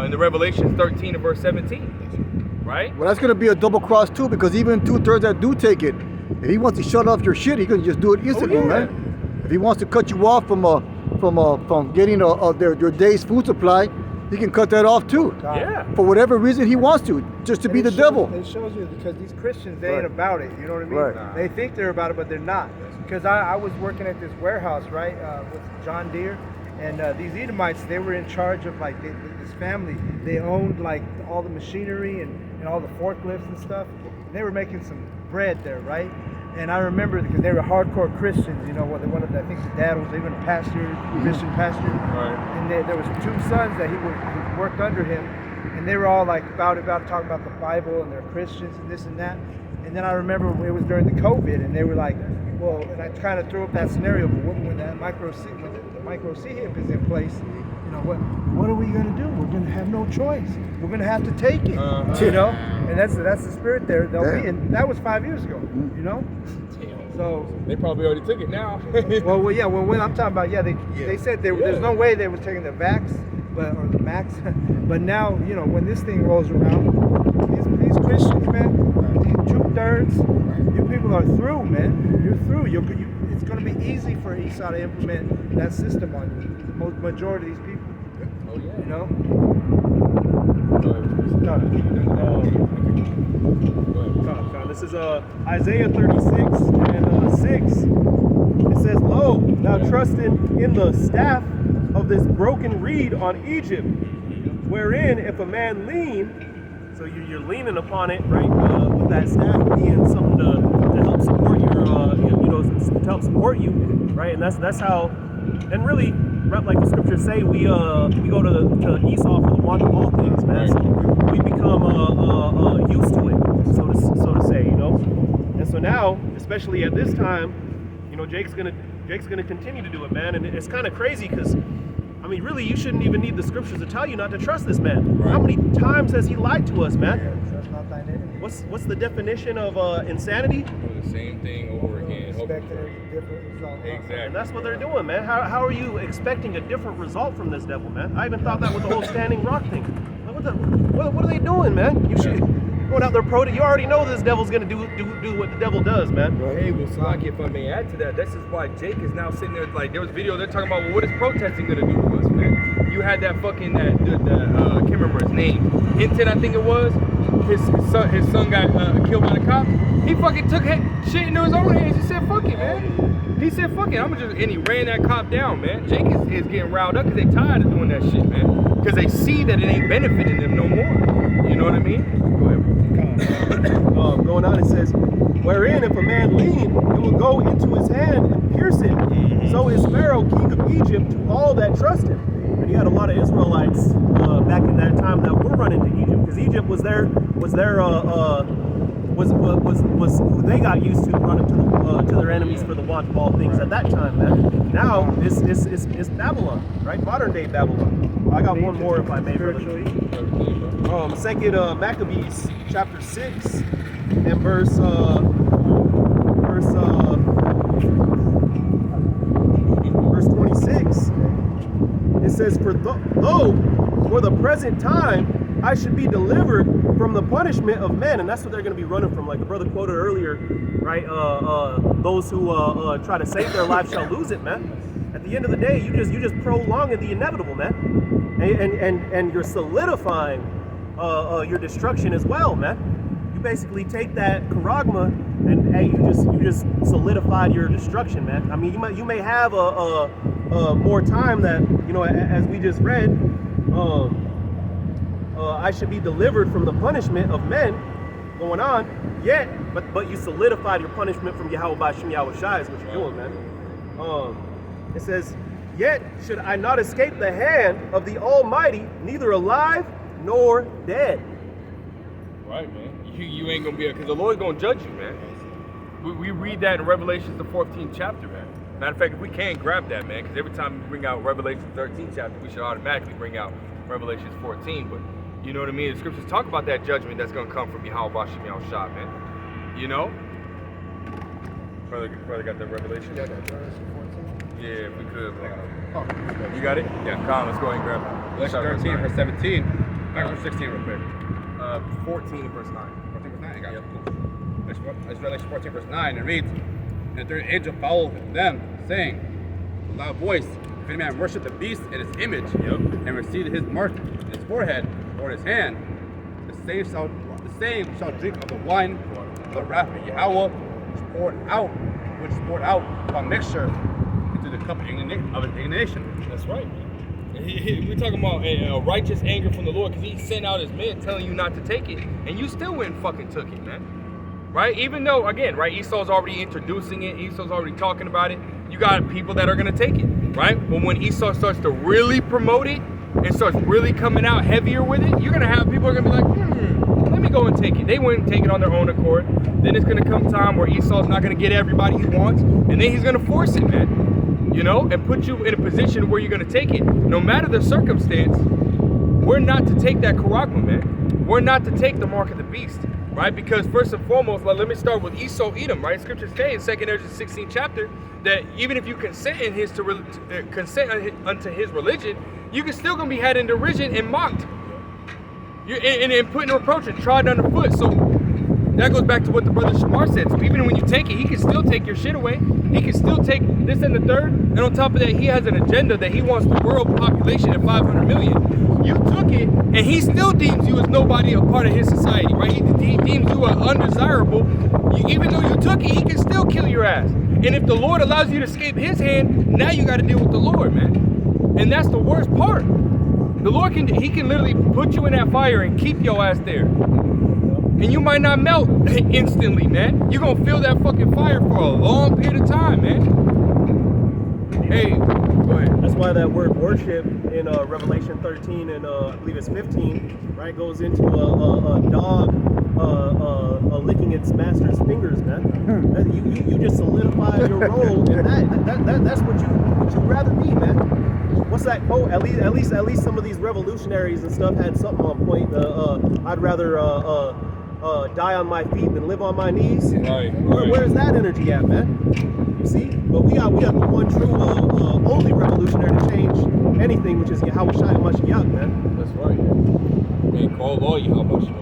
in the Revelation 13 and verse 17, right? Well, that's going to be a double cross too, because even 2/3 that do take it, if he wants to shut off your shit, he can just do it instantly, man. If he wants to cut you off from getting your day's food supply, he can cut that off too. Yeah. For whatever reason he wants to, just to be the devil. It shows you because these Christians, they ain't about it. You know what I mean? Right. They think they're about it, but they're not. Because I was working at this warehouse, right, with John Deere, and these Edomites, they were in charge of like this family. They owned like all the machinery and all the forklifts and stuff. And they were making some bread there, right? And I remember because they were hardcore Christians, you know, one of the, I think his dad was even a pastor, Christian pastor. Right. And there was 2 sons that he worked under him, and they were all like about talking about the Bible and they're Christians and this and that. And then I remember it was during the COVID, and they were like, well, and I kind of threw up that scenario, but when the micro C hip is in place, you know, what are we gonna do? We're gonna have no choice. We're gonna have to take it, you know. And that's the spirit there. They'll be, and that was 5 years ago, you know. So They probably already took it now. well, yeah. Well, when I'm talking about, they said there's no way they were taking the vax, or the max, but now, you know, when this thing rolls around, these Christians, man, these 2/3, you people are through, man. You're through. It's going to be easy for Esau to implement that system on you. The majority of these people. Oh yeah. You know. This is Isaiah 36 and 6. It says, "Lo, thou trusted in the staff of this broken reed on Egypt, wherein if a man lean," so you're leaning upon it, right? With that staff being something to help support your, to help support you, right? And that's how, and really, like the scriptures say, we go to Esau for the want of all things, man. So we become used to it, so to say, you know. And so now, especially at this time, you know, Jake's gonna continue to do it, man. And it's kind of crazy because, I mean, really, you shouldn't even need the scriptures to tell you not to trust this man. Right. How many times has he lied to us, man? Trust not thine enemy. What's the definition of insanity? The same thing over again. Expecting a different result. Exactly. And that's what they're doing, man. How are you expecting a different result from this devil, man? I even thought that with the whole standing rock thing. What are they doing, man? You should going out there you already know this devil's gonna do what the devil does, man. Hey, well, Salaki, if I may add to that, this is why Jake is now sitting there, like, there was video, they're talking about, well, what is protesting gonna do to us, man? You had that fucking, I can't remember his name, Hinton, I think it was, his son got killed by the cops. He fucking took shit into his own hands. He said, fuck it, man. He said, fuck it, and he ran that cop down, man. Jake is getting riled up because they tired of doing that shit, man. Because they see that it ain't benefiting them no more. You know what I mean? Go ahead. Going on, it says, "Wherein if a man lean, it will go into his hand and pierce it. So is Pharaoh, king of Egypt, to all that trust him." And you had a lot of Israelites back in that time that were running to Egypt, because Egypt was who they got used to running to their enemies for the want of all things at that time, man. Now it's Babylon, right? Modern day Babylon. I got one more if I may. Second Maccabees chapter 6 and verse 26. It says, though for the present time I should be delivered from the punishment of men," and that's what they're going to be running from. Like the brother quoted earlier, right? Those who try to save their life shall lose it, man. At the end of the day, you just prolonging the inevitable, man, and you're solidifying your destruction as well, man. You basically take that charagma and hey, you just solidified your destruction, man. I mean, you may have a more time that, you know, as we just read. I should be delivered from the punishment of men. going on, yet, but you solidified your punishment from Yahweh Bashim Yahweh Shai is what you're doing, man. It says, yet should I not escape the hand of the Almighty, neither alive nor dead. Right, man. You ain't gonna be, because the Lord's gonna judge you, man. We read that in Revelation, the 14th chapter, man. Matter of fact, if we can't grab that, man, because every time we bring out Revelation 13th chapter, we should automatically bring out Revelation 14. But you know what I mean? The scriptures talk about that judgment that's gonna come from Yahweh Bashim Yahweh Shai, man. You know? Brother got that Revelation? Yeah, Revelation 14. Yeah, if we could. You got it? Yeah, Colin, let's go ahead and grab it. Revelation 13, verse 17. Verse 16 real quick. 14 verse 9. 14 verse 9, I got Yep. it. It's Revelation 14 verse 9. It reads, and the third angel followed them, saying, with a loud voice, if any man worship the beast and his image, and receive his mark in his forehead or in his hand, the same shall drink of the wine of the wrath of Yahweh, which is poured out a mixture into the cup of indignation. That's right, man. We're talking about a righteous anger from the Lord, because he sent out his men telling you not to take it, and you still went and fucking took it, man. Right? Even though, again, right, Esau's already introducing it, Esau's already talking about it, you got people that are going to take it, right? But when Esau starts to really promote it and starts really coming out heavier with it, you're going to have people are going to be like, let me go and take it. They went and take it on their own accord. Then it's going to come time where Esau's not going to get everybody he wants, and then he's going to force it, man. You know, and put you in a position where you're going to take it. No matter the circumstance, we're not to take that charagma, man. We're not to take the mark of the beast, right? Because first and foremost, let me start with Esau, Edom, right? Scriptures say in 2 Ezra 16th chapter that even if you consent unto his religion, you can still going to be had in derision and mocked. And put in reproach and trod underfoot. So that goes back to what the brother Shamar said. So even when you take it, he can still take your shit away. He can still take this and the third. And on top of that, he has an agenda that he wants the world population at 500 million. You took it, and he still deems you as nobody a part of his society, right? He deems you undesirable. Even though you took it, he can still kill your ass. And if the Lord allows you to escape his hand, now you got to deal with the Lord, man. And that's the worst part. The Lord can literally put you in that fire and keep your ass there. And you might not melt instantly, man. You're going to feel that fucking fire for a long period of time, man. Hey, go ahead. That's why that word worship in Revelation 13 and I believe it's 15, right, goes into a dog licking its master's fingers, man. You just solidified your role in that's what you'd rather be, man. What's that quote? At least some of these revolutionaries and stuff had something on point. I'd rather die on my feet than live on my knees. Right. Where's that energy at, man? You see? But we got the one true only revolutionary to change anything, which is Yahweh Shai Mashiach, man. That's right. Man, call law Yahweh Shai. Go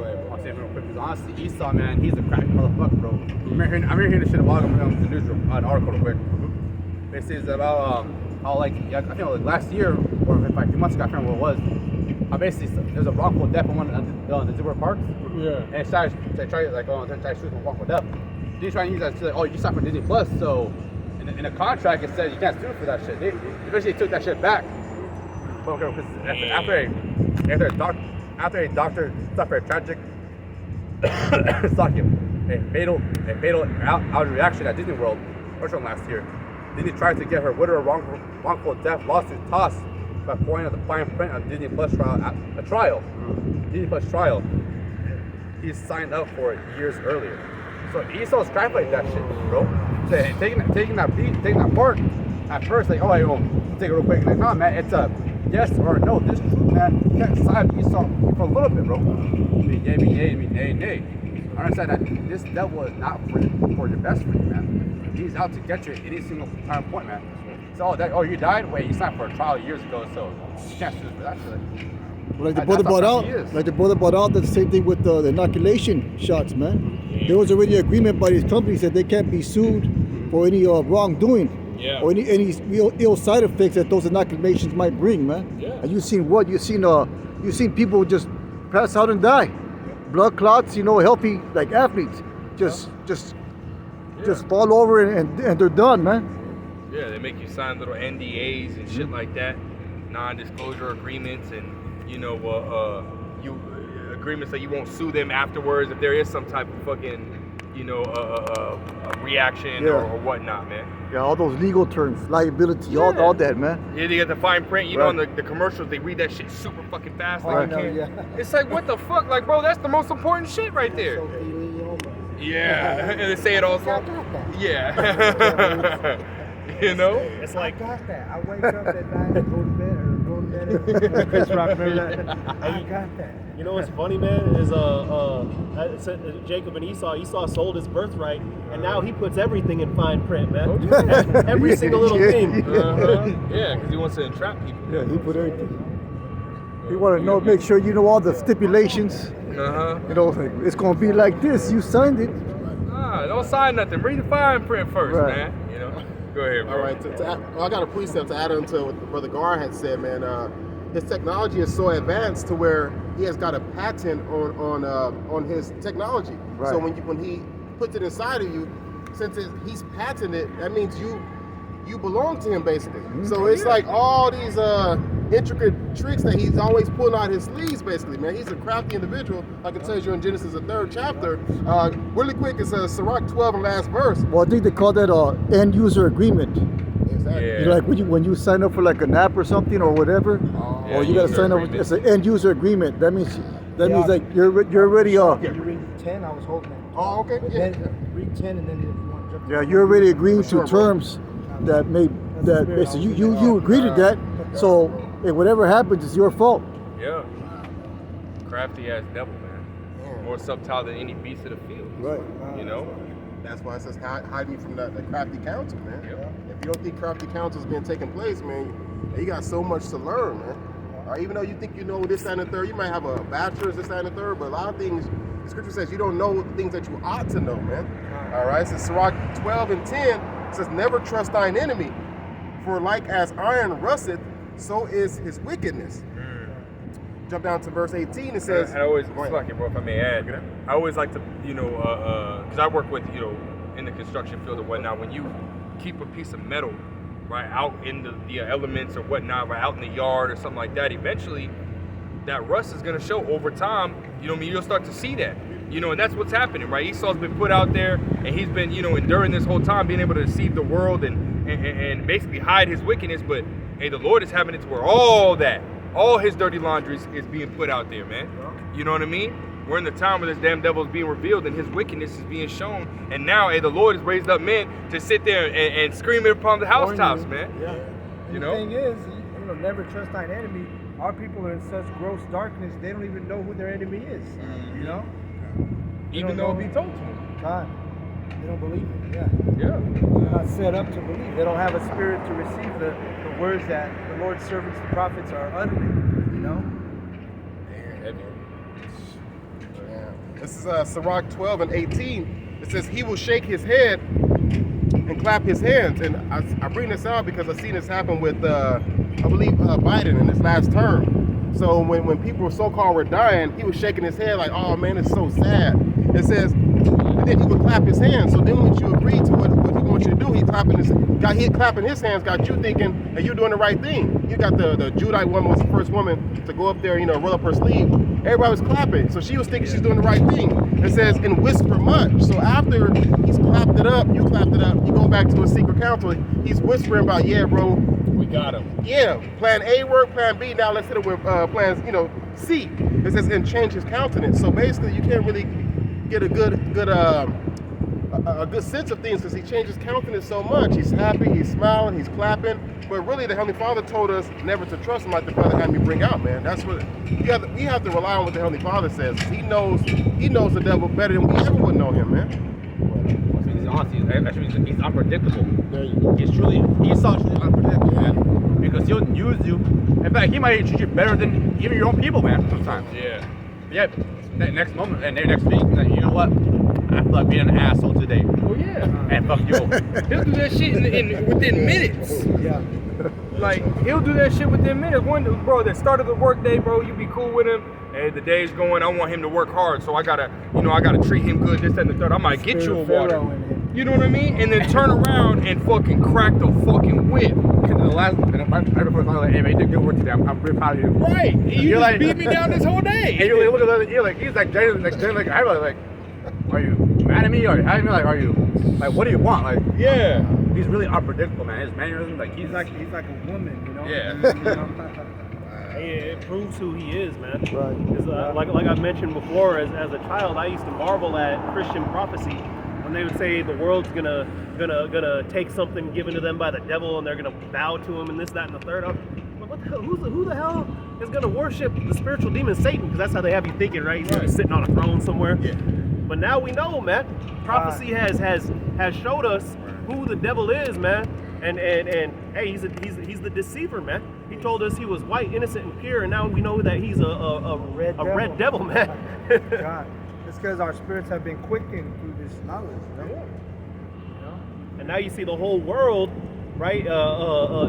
ahead. I'll say it real quick, because honestly, Esau, man, he's a crack motherfucker, bro. I'm hearing this shit about him on the news, an article real quick. It says about how, like, I think like last year, or in fact 2 months ago, I can't remember what it was. Basically, there's a wrongful death in one of the Zebra parks. Yeah. And they try to shoot for wrongful death. They try to use that to like, oh, you signed for Disney Plus, so in the contract it says you can't sue for that shit. They eventually took that shit back. But after a doctor suffered a tragic a fatal allergy reaction at Disney World last year, Disney tried to get her widow wrongful death lawsuit tossed by pointing at the fine print of Disney Plus trial. Disney Plus trial. He signed up for it years earlier. So Esau's crap like that shit, bro. So, taking that part at first, like, oh, I won't take it real quick. Like, nah, man, it's a yes or no. This truth, man, you can't side with Esau for a little bit, bro. Nay. I understand that this devil is not for your best for you, man. He's out to get you at any single time point, man. So, you died? Wait, you signed for a trial years ago, so you can't sue for that shit. Like the brother brought out, that's the same thing with the inoculation shots, man. There was already agreement by these companies that they can't be sued for any wrongdoing or any ill side effects that those inoculations might bring, man. Yeah. And you've seen people just pass out and die, blood clots, healthy like athletes, just fall over and they're done, man. Yeah, they make you sign little NDAs and shit like that, non-disclosure agreements, and agreements that you won't sue them afterwards if there is some type of fucking, you know, a reaction or whatnot, man. Yeah, all those legal terms, liability, all that, man. Yeah, they get the fine print. You know, in the commercials, they read that shit super fucking fast. Like, you can't. It's like, what the fuck? Like, bro, that's the most important shit right there. Yeah, and they say it all the time. Yeah. You know? It's like, I got that. I wake up at night and go to bed or go to bed. Chris Rock, remember that? I got that. You know what's funny, man, is Jacob and Esau sold his birthright, and now he puts everything in fine print, man. Every single little thing. Yeah, because he wants to entrap people. Yeah, he put everything. He want to know, make sure you know all the stipulations. You know, like, it's going to be like this. You signed it. Don't sign nothing. Read the fine print first, man. You know? Go ahead, bro. All right, I got a precept to add on to what Brother Gar had said, man. His technology is so advanced to where he has got a patent on his technology. Right. So when he puts it inside of you, since he's patented, that means you belong to him basically. So it's like all these intricate tricks that he's always pulling out his sleeves basically, man. He's a crafty individual, like it tells you in Genesis, the 3rd chapter. Really quick, it's Sirach 12 and last verse. Well, I think they call that end user agreement. Exactly. Yeah. You know, like when you sign up for like an app or something or whatever, or you got to sign up. It's an end user agreement. That means like you're already You read 10, I was holding it. Oh, okay. Yeah. Then read 10 and then if you want to jump. Yeah, you're already agreeing to terms that basically you agree to that. So if whatever happens, it's your fault. Yeah. Crafty ass devil, man. More subtle than any beast of the field. Right. You know? That's why it says hide me from the crafty counsel, man. Yeah. If you don't think crafty counsel is being taken place, man, you got so much to learn, man. Even though you think you know this, that, and the third, you might have a bachelor's, this, that, and the third, but a lot of things, the scripture says you don't know the things that you ought to know, man. All right, so Sirach 12 and 10 says, never trust thine enemy, for like as iron rusteth, so is his wickedness. Jump down to verse 18, it says... I always, fuck it, bro, if I may add, I always like to, you know, because I work with, you know, in the construction field or whatnot, when you keep a piece of metal, right, out in the elements or whatnot, right, out in the yard or something like that, eventually that rust is going to show over time. You know what I mean? You'll start to see that. You know, and that's what's happening, right? Esau's been put out there, and he's been, you know, enduring this whole time, being able to deceive the world and basically hide his wickedness. But, hey, the Lord is having it to where all his dirty laundry is being put out there, man. You know what I mean? We're in the time where this damn devil is being revealed and his wickedness is being shown. And now, hey, the Lord has raised up men to sit there and scream it upon the housetops, man. Yeah. You The know? thing is, you know, never trust thine enemy. Our people are in such gross darkness, they don't even know who their enemy is. You know? Even though it be told to them. God, they don't believe it. Yeah. Yeah. They're not set up to believe. They don't have a spirit to receive the words that the Lord's servants, the prophets, are uttering. You know? This is Sirach 12 and 18. It says, he will shake his head and clap his hands. And I bring this out because I've seen this happen with, I believe, Biden in his last term. So when people so-called were dying, he was shaking his head like, oh man, it's so sad. It says, and then he would clap his hands. So then when you agree to what he wants you to do, clapping his hands, got you thinking that you're doing the right thing. You got the Judite woman was the first woman to go up there, you know, roll up her sleeve. Everybody was clapping. So she was thinking she's doing the right thing. It says, and whisper much. So after he's clapped it up, you clapped it up, you go back to his secret counsel. He's whispering about, yeah, bro. We got him. Yeah, plan A work, plan B. Now let's hit it with plans, you know, C. It says, and change his countenance. So basically, you can't really get a good sense of things because he changes countenance so much. He's happy, he's smiling, he's clapping. But really, the Heavenly Father told us never to trust him like the brother had me bring out, man. That's what we have to rely on what the Heavenly Father says. He knows the devil better than we ever would know him, man. Honestly, he's unpredictable. He's truly unpredictable, man. Because he'll use you. In fact, he might treat you better than even your own people, man. Sometimes. Yeah. Yeah. Next moment and next week, you know what? I feel like being an asshole today. Oh yeah. And fuck you. He'll do that shit within minutes. Yeah. Like, he'll do that shit within minutes. Bro, that start of the work day, bro, you be cool with him. Hey, the day's going, I want him to work hard, so I gotta treat him good, this, that, and the third. I might get you a water. You know what I mean? And then turn around and fucking crack the fucking whip. And the last, and right before the like, hey man, you did good work today. I'm really proud of you. Right. And you You're just like- beat me down this whole day. And you look at the other, you're like, he's like, like, I was like, are you mad at me or how do you like, are you like, what do you want? Like, Yeah. he's really unpredictable, man. His mannerisms, like, He's like a woman, you know. Yeah. You know? It proves who he is, man. Right. 'Cause, like I mentioned before, as a child, I used to marvel at Christian prophecy when they would say the world's gonna take something given to them by the devil and they're gonna bow to him and this, that, and the third. I'm like, what the hell? Who the hell is gonna worship the spiritual demon Satan? Because that's how they have you thinking, right? He's gonna be sitting on a throne somewhere. Yeah. But now we know, man. Prophecy has showed us who the devil is, man. And hey, he's the deceiver, man. He told us he was white, innocent, and pure, and now we know that he's a red devil, man. God, it's because our spirits have been quickened through this knowledge, you know. You know? And now you see the whole world, right,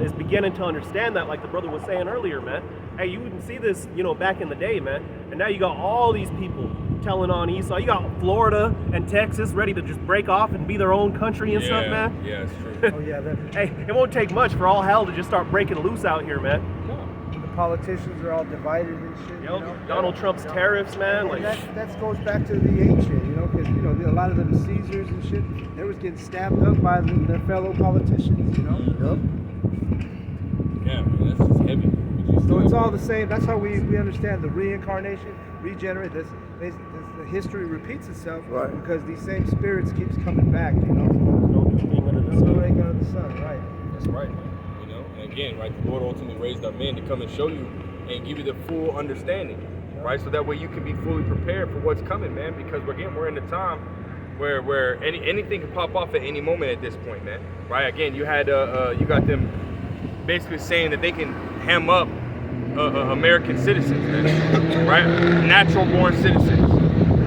is beginning to understand that, like the brother was saying earlier, man. Hey, you wouldn't see this, back in the day, man. And now you got all these people telling on Esau. You got Florida and Texas ready to just break off and be their own country and stuff, man. Yeah, it's true. Oh yeah, Hey, it won't take much for all hell to just start breaking loose out here, man. the politicians are all divided and shit. You know? Donald Trump's tariffs, man. Like, And that goes back to the ancient, because a lot of them Caesars and shit, they was getting stabbed up by their fellow politicians, you know. Yep. Yeah, man, that's just heavy. So it's all the same. That's how we understand the reincarnation, regenerate. The history repeats itself, Right. because these same spirits keeps coming back, you know. no new thing under the There's no sun. ring under the sun, right? That's right, man. And again, right, the Lord ultimately raised up men to come and show you and give you the full understanding, right? So that way you can be fully prepared for what's coming, man. Because again, we're in a time where anything can pop off at any moment at this point, man. Right? Again, you got them basically saying that they can ham up American citizens, man, right? Natural born citizens,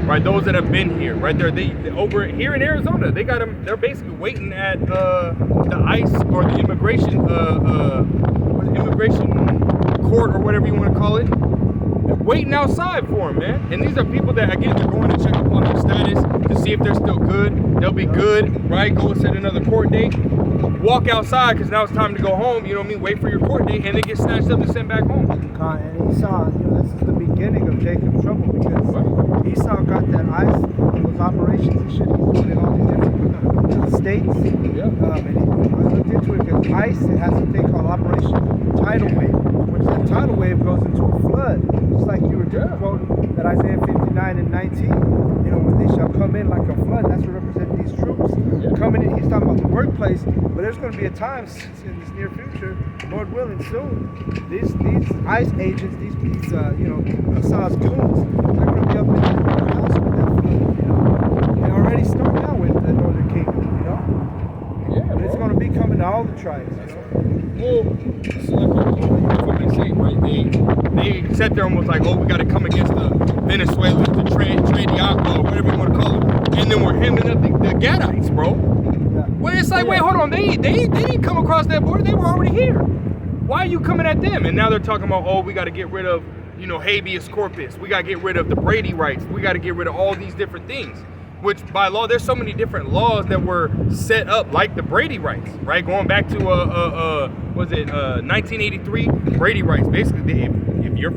right? Those that have been here, right? They over here in Arizona, they got them. They're basically waiting at the ICE or the immigration court or whatever you want to call it, waiting outside for them, man. And these are people that again they're going to check up on their status to see if they're still good. They'll be good, right? Go set another court date. Walk outside because now it's time to go home. You know what I mean? Wait for your court date, and they get snatched up and sent back home. And Esau, this is the beginning of Jacob's trouble, because Esau got that ICE, those operations and shit he's doing in all these different states. Yeah. And I looked into it because ICE has a thing called Operation Tidal Wave, which that tidal wave goes into a flood, just like you were quoting that Isaiah 59 and 19. When they shall come in like a flood, that's what represents these troops coming in. He's talking about the workplace, but there's going to be a time in this near future, Lord willing, soon. These ICE agents, these Esau's goons, they're going to be up in the house with that flood. They already started out with the Northern Kingdom, Yeah, and it's bro. going to be coming to all the tribes, Well, it's like what they say, right? They sat there and was like, oh, we got to come against the Venezuelans, the Tradiaco, whatever you want to call it, and then we're hemming up the Gadites, bro. Well, it's like, wait, hold on, they didn't come across that border, they were already here. Why are you coming at them? And now they're talking about, oh, we got to get rid of, habeas corpus, we got to get rid of the Brady rights, we got to get rid of all these different things. Which by law, there's so many different laws that were set up, like the Brady rights, right? Going back to 1983 Brady rights. Basically, if you're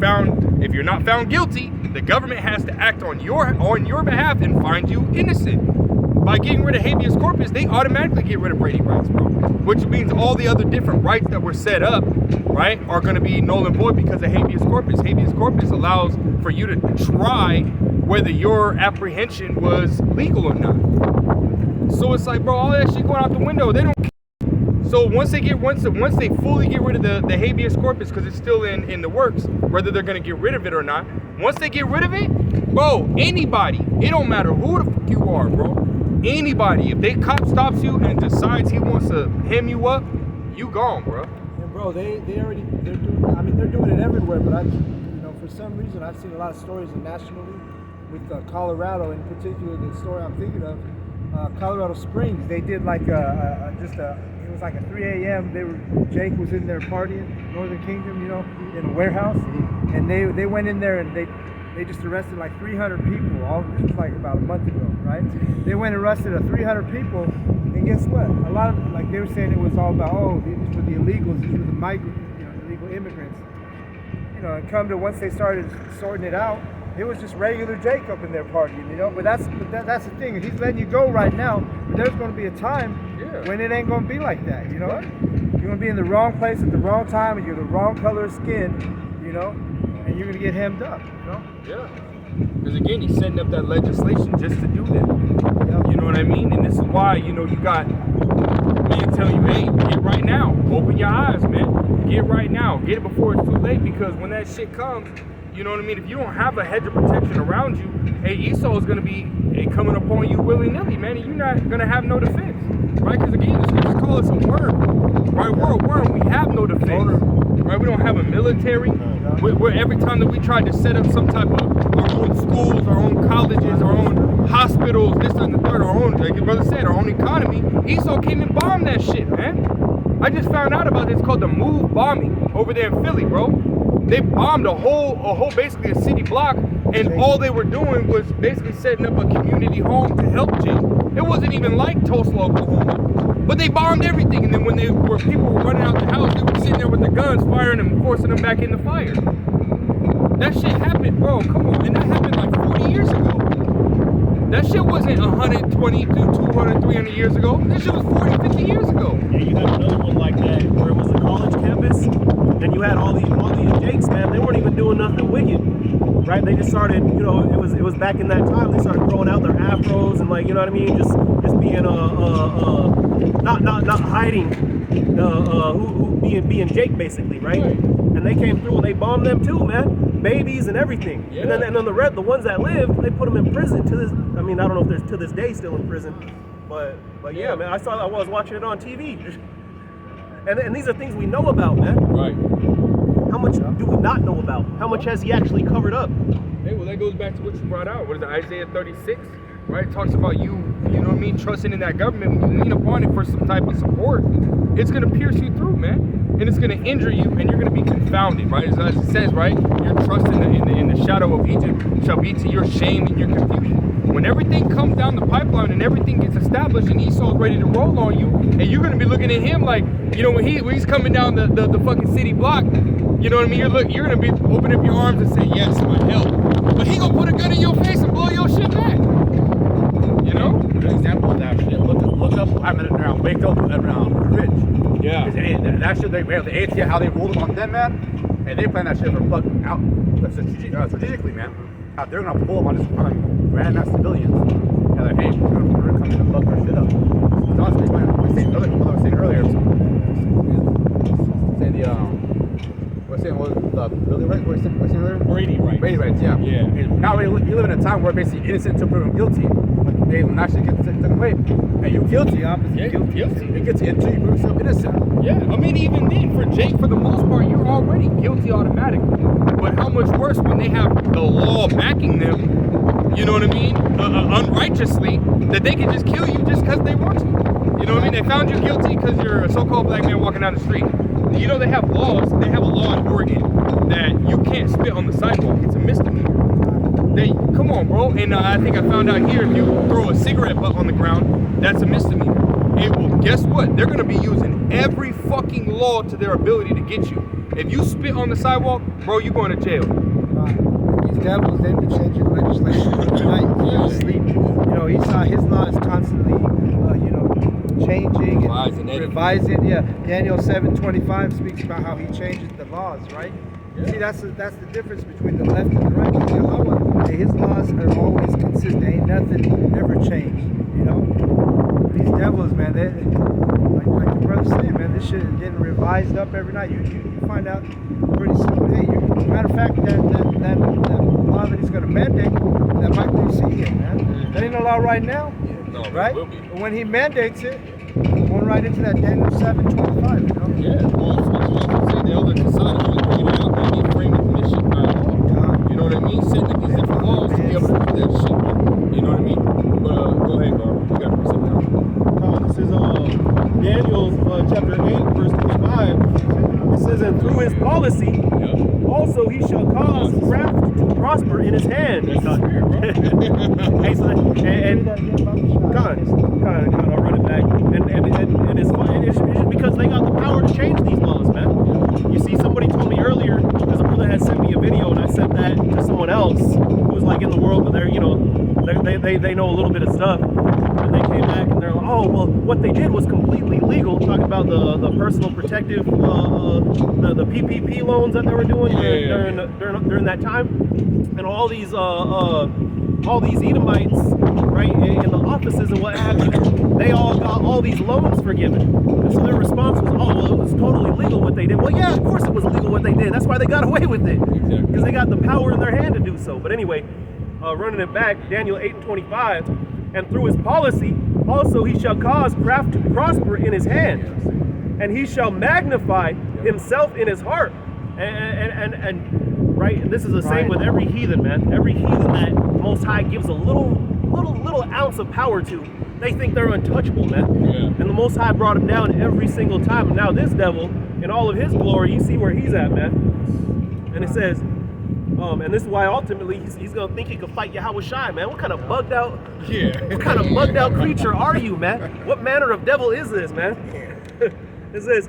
not found guilty, the government has to act on your behalf and find you innocent. By getting rid of habeas corpus, they automatically get rid of Brady rights, bro. Which means all the other different rights that were set up, right, are going to be null and void because of habeas corpus. Habeas corpus allows for you to try whether your apprehension was legal or not. So it's like, bro, all that shit going out the window. They don't care. So once they fully get rid of the habeas corpus, because it's still in the works, whether they're going to get rid of it or not, once they get rid of it, bro, anybody, it don't matter who the fuck you are, bro. Anybody, if they cop stops you and decides he wants to hem you up, you gone, bro. And bro, they're doing it everywhere, but for some reason I've seen a lot of stories nationally with Colorado, in particular the story I'm thinking of, Colorado Springs. They did like it was like a 3 a.m. Jake was in there partying, Northern Kingdom, in a warehouse, and they went in there and they just arrested like 300 people. This was like about a month ago, right? They went and arrested 300 people, and guess what? A lot of, like they were saying, it was all about, oh, these were the illegals, these were the migrants, illegal immigrants. And come to once they started sorting it out, it was just regular Jake up in there partying, But that's the thing. He's letting you go right now, but there's going to be a time when it ain't going to be like that, You're going to be in the wrong place at the wrong time, and you're the wrong color of skin, and you're going to get hemmed up, Yeah. Because again, he's setting up that legislation just to do that. Yep. You know what I mean? And this is why, you got men telling you, hey, get right now. Open your eyes, man. Get right now. Get it before it's too late, because when that shit comes, you know what I mean? If you don't have a hedge of protection around you, hey, Esau is going to be coming upon you willy-nilly, man, and you're not going to have no defense, right? Because again, the scriptures call us a worm, right? We're a worm. We have no defense, right? We don't have a military. We're every time that we tried to set up some type of our own schools, our own colleges, our own hospitals, this and the third, our own, like your brother said, our own economy, Esau came and bombed that shit, man. I just found out about this. It's called the Move bombing over there in Philly, bro. They bombed a whole basically a city block, and all they were doing was basically setting up a community home to help Jake. It wasn't even like Tulsa, Oklahoma, but they bombed everything. And then when people were running out the house, they were sitting there with their guns, firing them, forcing them back in the fire. That shit happened, bro. Come on, and that happened like 40 years ago. That shit wasn't 120 to 200, 300 years ago. That shit was 40, 50 years ago. Yeah, you had another one like that where it was a college campus, and you had all these Jakes, man. They weren't even doing nothing wicked, right? They just started, it was back in that time. They started growing out their afros and, like, you know what I mean, just being not hiding, being Jake basically, right? And they came through and they bombed them too, man. Babies and everything. Yeah. And then the ones that lived, they put them in prison to this. I mean, I don't know if they're to this day still in prison, but yeah, man. I was watching it on TV, and these are things we know about, man. Right. How much do we not know about? How much has he actually covered up? Hey, well, that goes back to what you brought out. What is it, Isaiah 36? Right? It talks about you know what I mean, trusting in that government. When you lean upon it for some type of support, it's going to pierce you through, man. And it's going to injure you, and you're going to be confounded, right? As it says, right? Your trust in the shadow of Egypt shall be to your shame and your confusion. When everything comes down the pipeline and everything gets established and Esau's ready to roll on you, and you're going to be looking at him like, when he's coming down the fucking city block, you know what I mean? You're going to be opening up your arms and say, yes, my help. But he going to put a gun in your face and blow your shit back. Good example of that shit. Look up around Waco around Ridge. Yeah. That shit, the ATF, how they rolled on them, man. And they plan that shit for fucking out strategically, man. How they're gonna pull up on just random ass civilians. And like, hey, we're gonna come in and fuck our shit up. So honestly, what I was saying earlier, Billy Wright? What was saying earlier? Brady rights. Brady rights, yeah. Yeah. And now we live in a time where basically innocent until proven guilty. But they will actually get taken away. And you guilty, Yeah, guilty. it gets into you prove yourself innocent. Yeah, I mean, even then, for Jake, for the most part, you're already guilty automatically. But how much worse when they have the law backing them, you know what I mean, unrighteously, that they can just kill you just because they want to. You know what I mean? They found you guilty because you're a so-called black man walking down the street. They have laws. They have a law in Oregon that you can't spit on the sidewalk. It's a misdemeanor. Come on, bro. And I think I found out here, if you throw a cigarette butt on the ground, that's a misdemeanor. And well, guess what? They're going to be using every fucking law to their ability to get you. If you spit on the sidewalk, bro, you're going to jail. These devils, they be changing legislation every night. Yeah. Sleep. His law is constantly, changing and revising. Yeah, Daniel 7:25 speaks about how he changes the laws, right? Yeah. See, that's the difference between the left and the right. Yahweh, his laws are always consistent. Ain't nothing ever changed. These devils, man, they like the brother said, man, this shit is getting revised up every night. You find out pretty soon. Hey, matter of fact, that law that he's going to mandate, that might proceed, man. That ain't a law right now. No, right? It will be. But when he mandates it, going right into that Daniel 7:25, Yeah, well, it's say the elder Kasada who was bringing it out, man, he framed the commission by law. You know what I mean? Setting up these different laws to be able to do that shit, man. You know what I mean? But go ahead, Gar. You got to precept now. This is Daniel chapter 8, verse 25. It says, and through his policy, Also, he shall cause craft to prosper in his hand. Hey, so I'll run it back. And it's fun. It's because they got the power to change these laws, man. You see, somebody told me earlier, there's a brother had sent me a video, and I sent that to someone else who was like in the world, but they're, you know, they know a little bit of stuff. And they came back and they're like, oh, well, what they did was completely legal. Talking about the personal protective, the PPP loans that they were doing during that time, and all these Edomites, right, in the offices and what have you, they all got all these loans forgiven. And so their response was, oh, well, it was totally legal what they did. Well, yeah, of course it was legal what they did. That's why they got away with it, because they got the power in their hand to do so. But anyway, running it back, Daniel 8:25. And through his policy, also he shall cause craft to prosper in his hand, and he shall magnify himself in his heart. And right, and this is the same with every heathen, man. Every heathen that the Most High gives a little ounce of power to, they think they're untouchable, man. Yeah. And the Most High brought him down every single time. And now this devil, in all of his glory, you see where he's at, man. And it says, and this is why ultimately he's gonna think he could fight Yahweh Shai, man. What kind of bugged out, what kind of bugged out creature are you, man? What manner of devil is this, man? It says,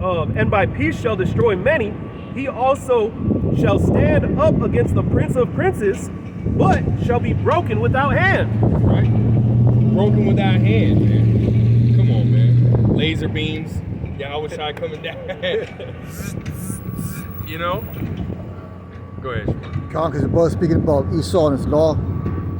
and by peace shall destroy many. He also shall stand up against the prince of princes, but shall be broken without hand. Right? Broken without hand, man. Come on, man. Laser beams. Yahweh Shai coming down. You know? Go ahead. Because the brother speaking about Esau and his law.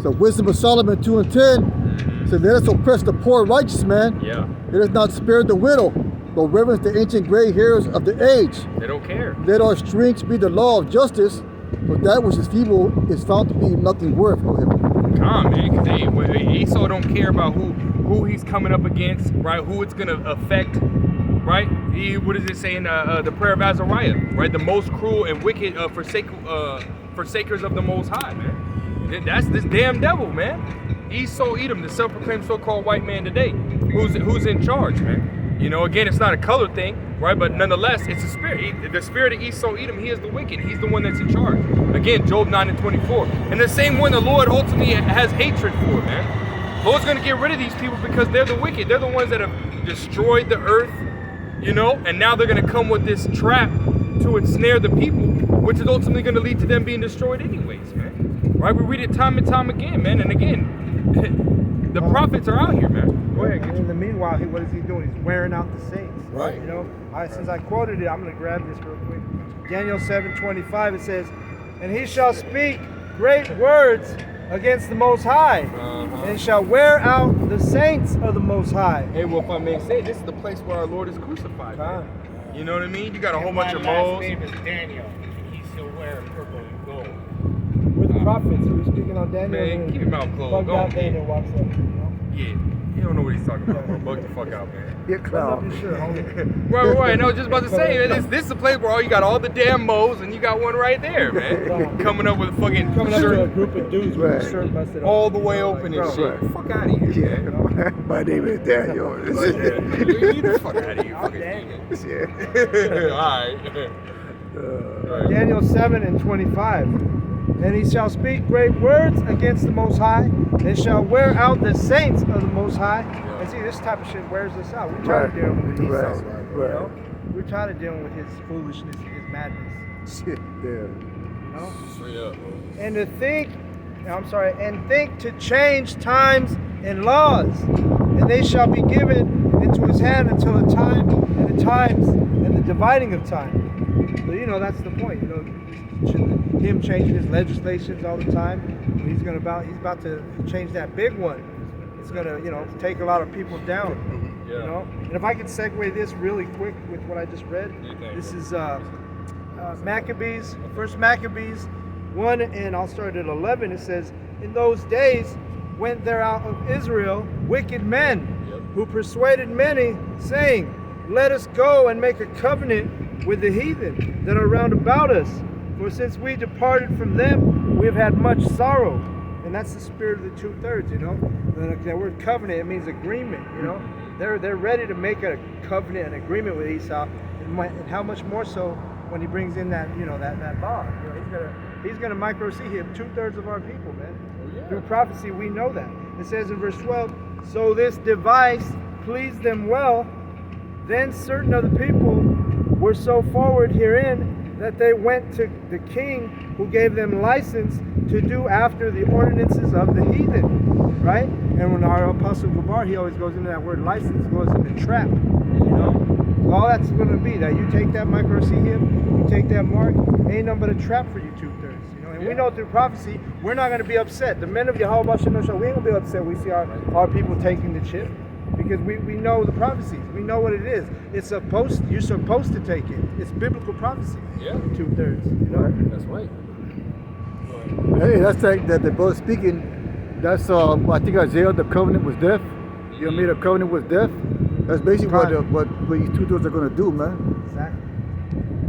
So Wisdom of Solomon 2:10 said, let us oppress the poor righteous man. Yeah. Let us not spare the widow, but reverence the ancient gray hairs of the age. They don't care. Let our strength be the law of justice, but that which is feeble is found to be nothing worth. Go ahead. Come on, man, because Esau don't care about who he's coming up against, right? Who it's gonna affect, right? What does it say in the prayer of Azariah, right? The most cruel and wicked forsakers of the Most High, man. That's this damn devil, man. Esau Edom, the self-proclaimed so-called white man today, who's in charge, man. You know, again, it's not a color thing, right? But nonetheless, it's a spirit. The spirit of Esau Edom, he is the wicked. He's the one that's in charge. Again, Job 9:24. And the same one the Lord ultimately has hatred for, man. The Lord's going to get rid of these people because they're the wicked. They're the ones that have destroyed the earth, you know, and now they're going to come with this trap to ensnare the people, which is ultimately going to lead to them being destroyed anyways, man. Right? We read it time and time again, man. And again, the prophets are out here, man. Go ahead. And in the meanwhile, what is he doing? He's wearing out the saints. Right. You know, since I quoted it, I'm going to grab this real quick. Daniel 7:25, it says, and he shall speak great words against the Most High, and shall wear out the saints of the Most High. Hey, well, if I may say, this is the place where our Lord is crucified, man. You know what I mean? You got a whole bunch of moles. My last name is Daniel. He shall wear purple and gold. We're the prophets. We were speaking on Daniel. Man, keep your mouth closed. Bugged Go out on, Daniel walks up. You know? Yeah, you don't know what he's talking about, bro. Bug the fuck out, man. You're clown. Right. I was just about to say, this is the place where you got all the damn moles, and you got one right there, man. Coming up with a fucking Coming up to a shirt group of dudes with a shirt busted all the way open and shit. Right. Fuck out of here, man. My name is Daniel. You the fuck out of here, fucking Alright. Daniel 7:25. And he shall speak great words against the Most High, and shall wear out the saints of the Most High. Yeah. And see, this type of shit wears us out. We're tired of dealing with Esau. Right. You know? We're tired of dealing with his foolishness and his madness. Shit, yeah. You know? Straight up, bro. And think to change times and laws, and they shall be given into his hand until the time and the times and the dividing of time. So, you know, that's the point. You know, him changing his legislations all the time. He's about to change that big one. It's gonna, you know, take a lot of people down. Yeah. You know. And if I could segue this really quick with what I just read, this is Maccabees, First Maccabees 1, and I'll start at 11. It says, in those days went there out of Israel wicked men who persuaded many, saying, let us go and make a covenant with the heathen that are round about us. For since we departed from them, we have had much sorrow. And that's the spirit of the 2/3, you know. That word covenant, it means agreement, you know. They're ready to make a covenant, an agreement with Esau. And how much more so when he brings in that, that law. He's gonna micro see him 2/3 of our people, man. Through prophecy, we know that. It says in verse 12, so this device pleased them well. Then certain of the people were so forward herein that they went to the king, who gave them license to do after the ordinances of the heathen, right? And when our Apostle Gabar, he always goes into that word license, goes into trap, All that's going to be that you take that microCM, you take that mark, ain't nothing but a trap for you 2/3, And we know through prophecy, we're not going to be upset. The men of Yahweh Shem Shah, we ain't going to be upset. We see our people taking the chip. Because we know the prophecies. We know what it is. You're supposed to take it. It's biblical prophecy. Yeah. 2/3, That's right. Hey, that's that the brother speaking. That's I think Isaiah, the covenant was death. You made a covenant with death. That's basically what these 2/3 are gonna do, man. Exactly.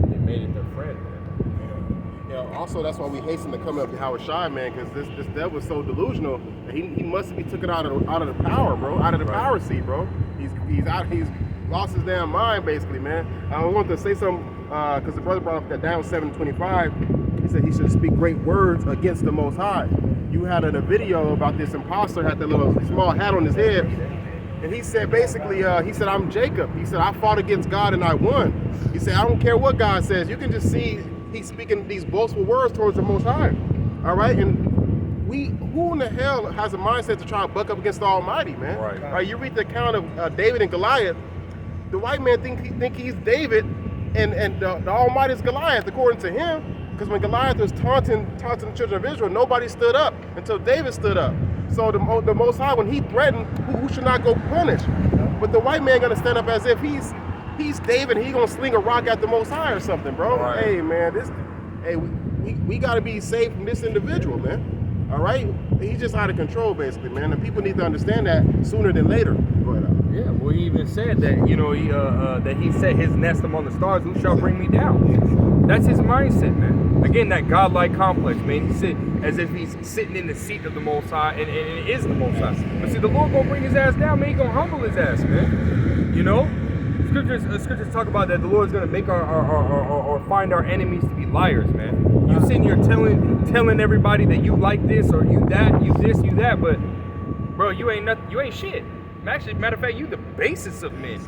They made it their friend, man. Also, that's why we hasten to come up to Howard Shy, man, because this devil was so delusional that he must be taken out of the power, bro, out of the power seat, bro. He's lost his damn mind, basically, man. I wanted to say something because the brother brought up that Daniel 7:25. He said he should speak great words against the Most High. You had a video about this imposter had that little small hat on his head, and he said basically, he said, I'm Jacob. He said, I fought against God and I won. He said, I don't care what God says. You can just see he's speaking these boastful words towards the Most High. All right, and who in the hell has a mindset to try to buck up against the Almighty, man? Right. You read the account of David and Goliath. The white man think he's David, and the Almighty is Goliath, according to him. Because when Goliath was taunting the children of Israel, nobody stood up until David stood up. So the Most High, when he threatened, who should not go punish? But the white man gonna stand up as if he's David and he gonna sling a rock at the Most High or something, bro. Right. Hey, man, we gotta be safe from this individual, man. All right, he's just out of control, basically, man. And people need to understand that sooner than later. Go ahead. Yeah, well, he even said that, that he set his nest among the stars, who shall bring me down? That's his mindset, man. Again, that godlike complex, man. He sit as if he's sitting in the seat of the Most High, and it is the Most High. But see, the Lord gonna bring his ass down, man. He gonna humble his ass, man. Scriptures talk about that the Lord's gonna make or find our enemies to be liars, man. You sitting here telling everybody that you like this or you that, you this, you that, but bro, you ain't nothing. You ain't shit. Actually, matter of fact, you the basis of men.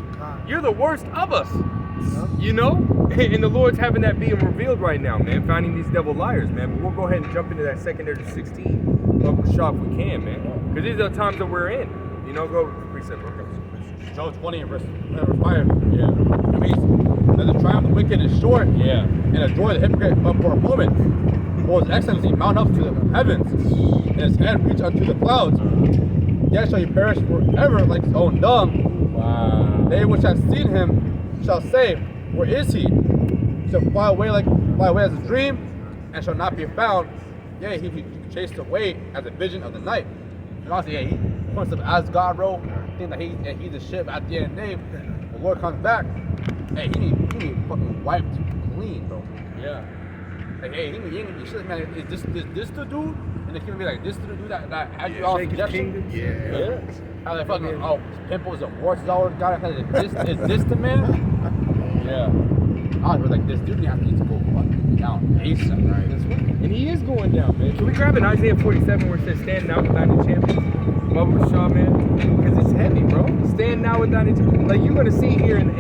You're the worst of us. And the Lord's having that being revealed right now, man. Finding these devil liars, man. But we'll go ahead and jump into that secondary to 16 of the shop if we can, man. Because these are the times that we're in. Go precept, bro. Job 20 and verse 5. Yeah. It means that the triumph of the wicked is short. Yeah. And the joy of the hypocrite but for a moment. For his excellency mount up to the heavens, and his hand reach unto the clouds. Yet shall he perish forever like his own dung. Wow. They which have seen him shall say, where is he? He shall fly away as a dream, and shall not be found. Yea, he chased away as a vision of the night. And honestly, he points up as God, bro. Think that he's the ship at the end of the day. The Lord comes back. Hey, he need fucking wiped clean, bro. Yeah. Like, hey, he need shit, man. Is this the dude? And they can be like, this the dude that had you all suggestion? Yeah. How they fucking pimples and warts all over the guy. Is this the man? Yeah. I was like, this dude needs to go fucking down ASAP, right? And he is going down, man. Can we grab an Isaiah 47 where it says, stand now with thine champions? Bubba Shaw, man. Because it's heavy, bro. Stand now with thine champions. Like, you're going to sit here and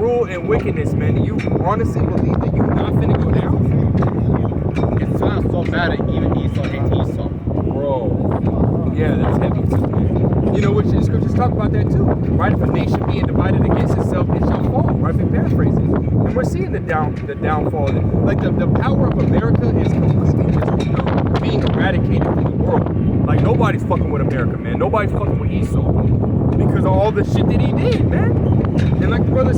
rule in wickedness, man. You honestly believe that you're not finna go down? It sounds so bad that even Esau hates Esau. Bro. Yeah, that's heavy too, man. Which the scriptures talk about that too. Right? If a nation being divided against itself, it shall fall. Right? If paraphrasing. And we're seeing the downfall. Like the power of America is completely just being eradicated from the world. Like nobody's fucking with America, man. Nobody's fucking with Esau. Because of all the shit that he did, man. And like the brother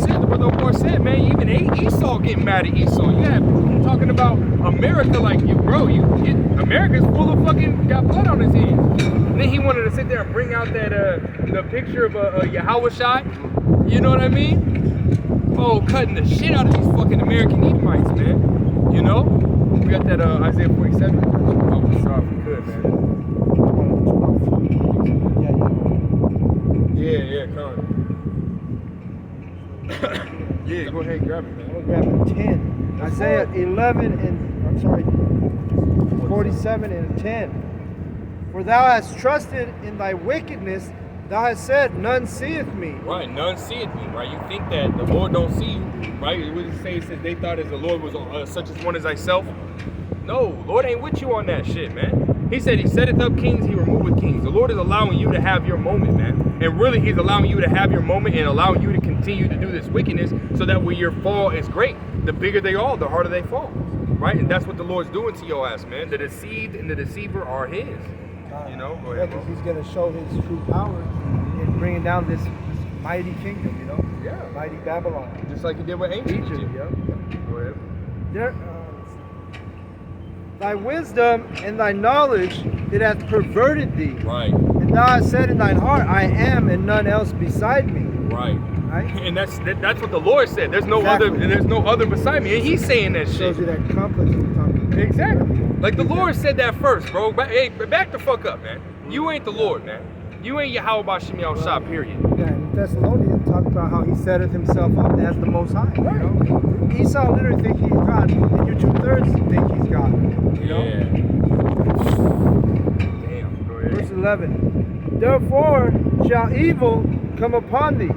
Omar said, man, even Esau getting mad at Esau. You had Putin talking about America like America's full of fucking got blood on his hands. And then he wanted to sit there and bring out that the picture of Yahweh Shai. You know what I mean? Oh, cutting the shit out of these fucking American Edomites, man. We got that Isaiah 47. Oh, sorry if we could, man. Yeah, come on. Yeah, go ahead and grab it, man. I'm gonna grab 10. Isaiah 11 and I'm sorry, 47 and 10. For thou hast trusted in thy wickedness, thou hast said, none seeth me. Right, none seeth me, right? You think that the Lord don't see you, right? What does it say? It says they thought as the Lord was such as one as thyself. No, Lord ain't with you on that shit, man. He said he setteth up kings, he removeth kings. The Lord is allowing you to have your moment, man. And really, he's allowing you to have your moment and allowing you to continue to do this wickedness so that way your fall is great. The bigger they are, the harder they fall, right? And that's what the Lord's doing to your ass, man. The deceived and the deceiver are his. You know, go ahead. Because he's going to show his true power in bringing down this mighty kingdom, you know? Yeah. Mighty Babylon. Just like he did with ancient Egypt, Egypt. yeah. Go ahead. There, thy wisdom and thy knowledge, it hath perverted thee. Right. And thou hast said in thine heart, I am and none else beside me. Right. Right? And that's what the Lord said. There's no other beside me. And he's saying that shit. Shows you that complex we're talking about. Exactly. Like the Lord said that first, bro. Hey, back the fuck up, man. You ain't the Lord, man. You ain't Yahweh Shem Shah, period. Yeah, in Thessalonians talked about how he setteth himself up as the Most High. You know? Esau literally think he's God, and you 2/3 think he's God. You know? Yeah. Damn. Go ahead. Verse 11. Therefore shall evil come upon thee.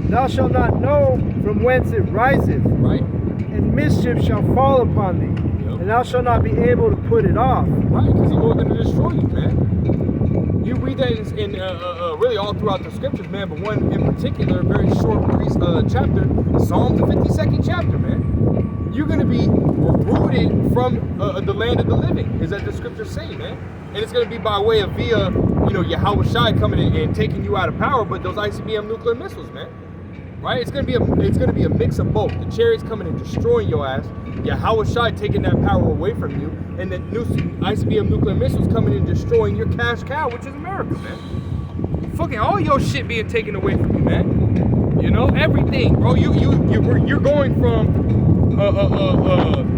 Thou shalt not know from whence it riseth. Right. And mischief shall fall upon thee. And thou shalt not be able to put it off. Right, because the Lord's going to destroy you, man. You read that in really all throughout the scriptures, man, but one in particular, a very short chapter, Psalms, the 52nd chapter, man. You're going to be rooted from the land of the living, is that the scriptures say, man. And it's going to be by way of via, Yahweh Shai coming in and taking you out of power, but those ICBM nuclear missiles, man. Right? It's gonna be a mix of both. The chariots coming and destroying your ass. Yahweh Shai taking that power away from you, and the new ICBM nuclear missiles coming and destroying your cash cow, which is America, man. Fucking all your shit being taken away from you, man. You know, everything, bro. You're going from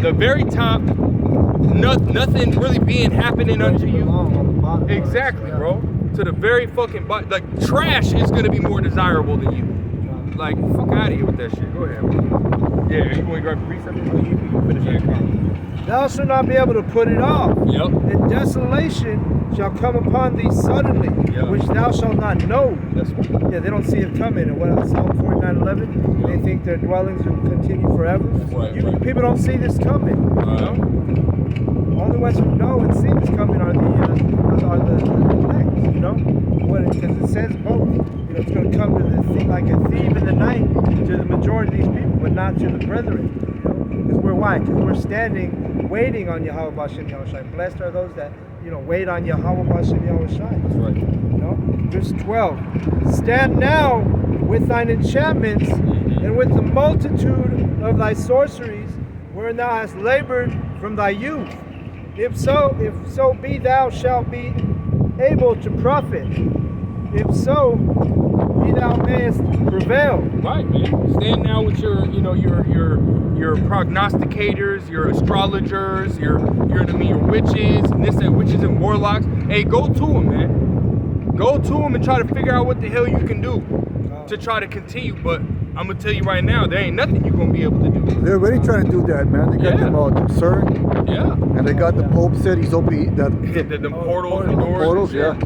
the very top, nothing really being happening unto you. Exactly, bro. To the very fucking bottom. Like trash is gonna be more desirable than you. Like, fuck out of here with that shit. Go ahead, bro. Yeah, you want to grab a precept? You finish that comment. Thou shalt not be able to put it off. Yep. And desolation shall come upon thee suddenly, which thou shalt not know. That's right. Yeah, they don't see it coming. And what Psalm 49:11, they think their dwellings will continue forever. Right. People don't see this coming. You know? Only ones who know and see this coming are the elect. You know, because it says both. You know, it's going to come to the like a thief in the night to the majority of these people, but not to the brethren. You know, because we're why? Because we're standing, waiting on Yahweh Bashem Yahushai. Blessed are those that wait on Yahweh Bashem Yahushai. That's right. You know, verse 12. Stand now with thine enchantments and with the multitude of thy sorceries, wherein thou hast labored from thy youth. If so be thou shalt be able to profit. If so, be thou mayest prevail. Right, man. Stand now with your prognosticators, your astrologers, your witches, and witches and warlocks. Hey, go to them, man. Go to them and try to figure out what the hell you can do to try to continue. But I'm gonna tell you right now, there ain't nothing you're gonna be able to do. They're already trying to do that, man. They got them CERN. Yeah. And they got the Pope said he's opening The portals, the doors. portals, yeah.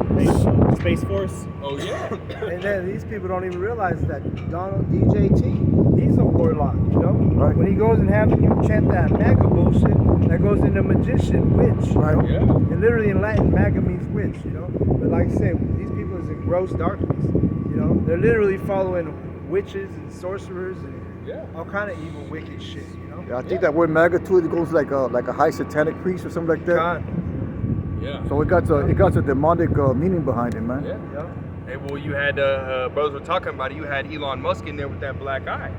Space Force. Oh yeah. And then these people don't even realize that Donald DJT, he's a warlock, you know? Right. When he goes and having you chant that MAGA bullshit, that goes into magician, witch. You know? Yeah. And literally in Latin, MAGA means witch, you know? But like I said, these people is in gross darkness, you know? They're literally following witches and sorcerers and all kind of evil, wicked shit, you know? Yeah, I think that word MAGA too, it goes like a high satanic priest or something like that. God. Yeah. So it got a demonic meaning behind it, man. Yeah. Yeah. Hey, well, you had brothers were talking about it. You had Elon Musk in there with that black eye.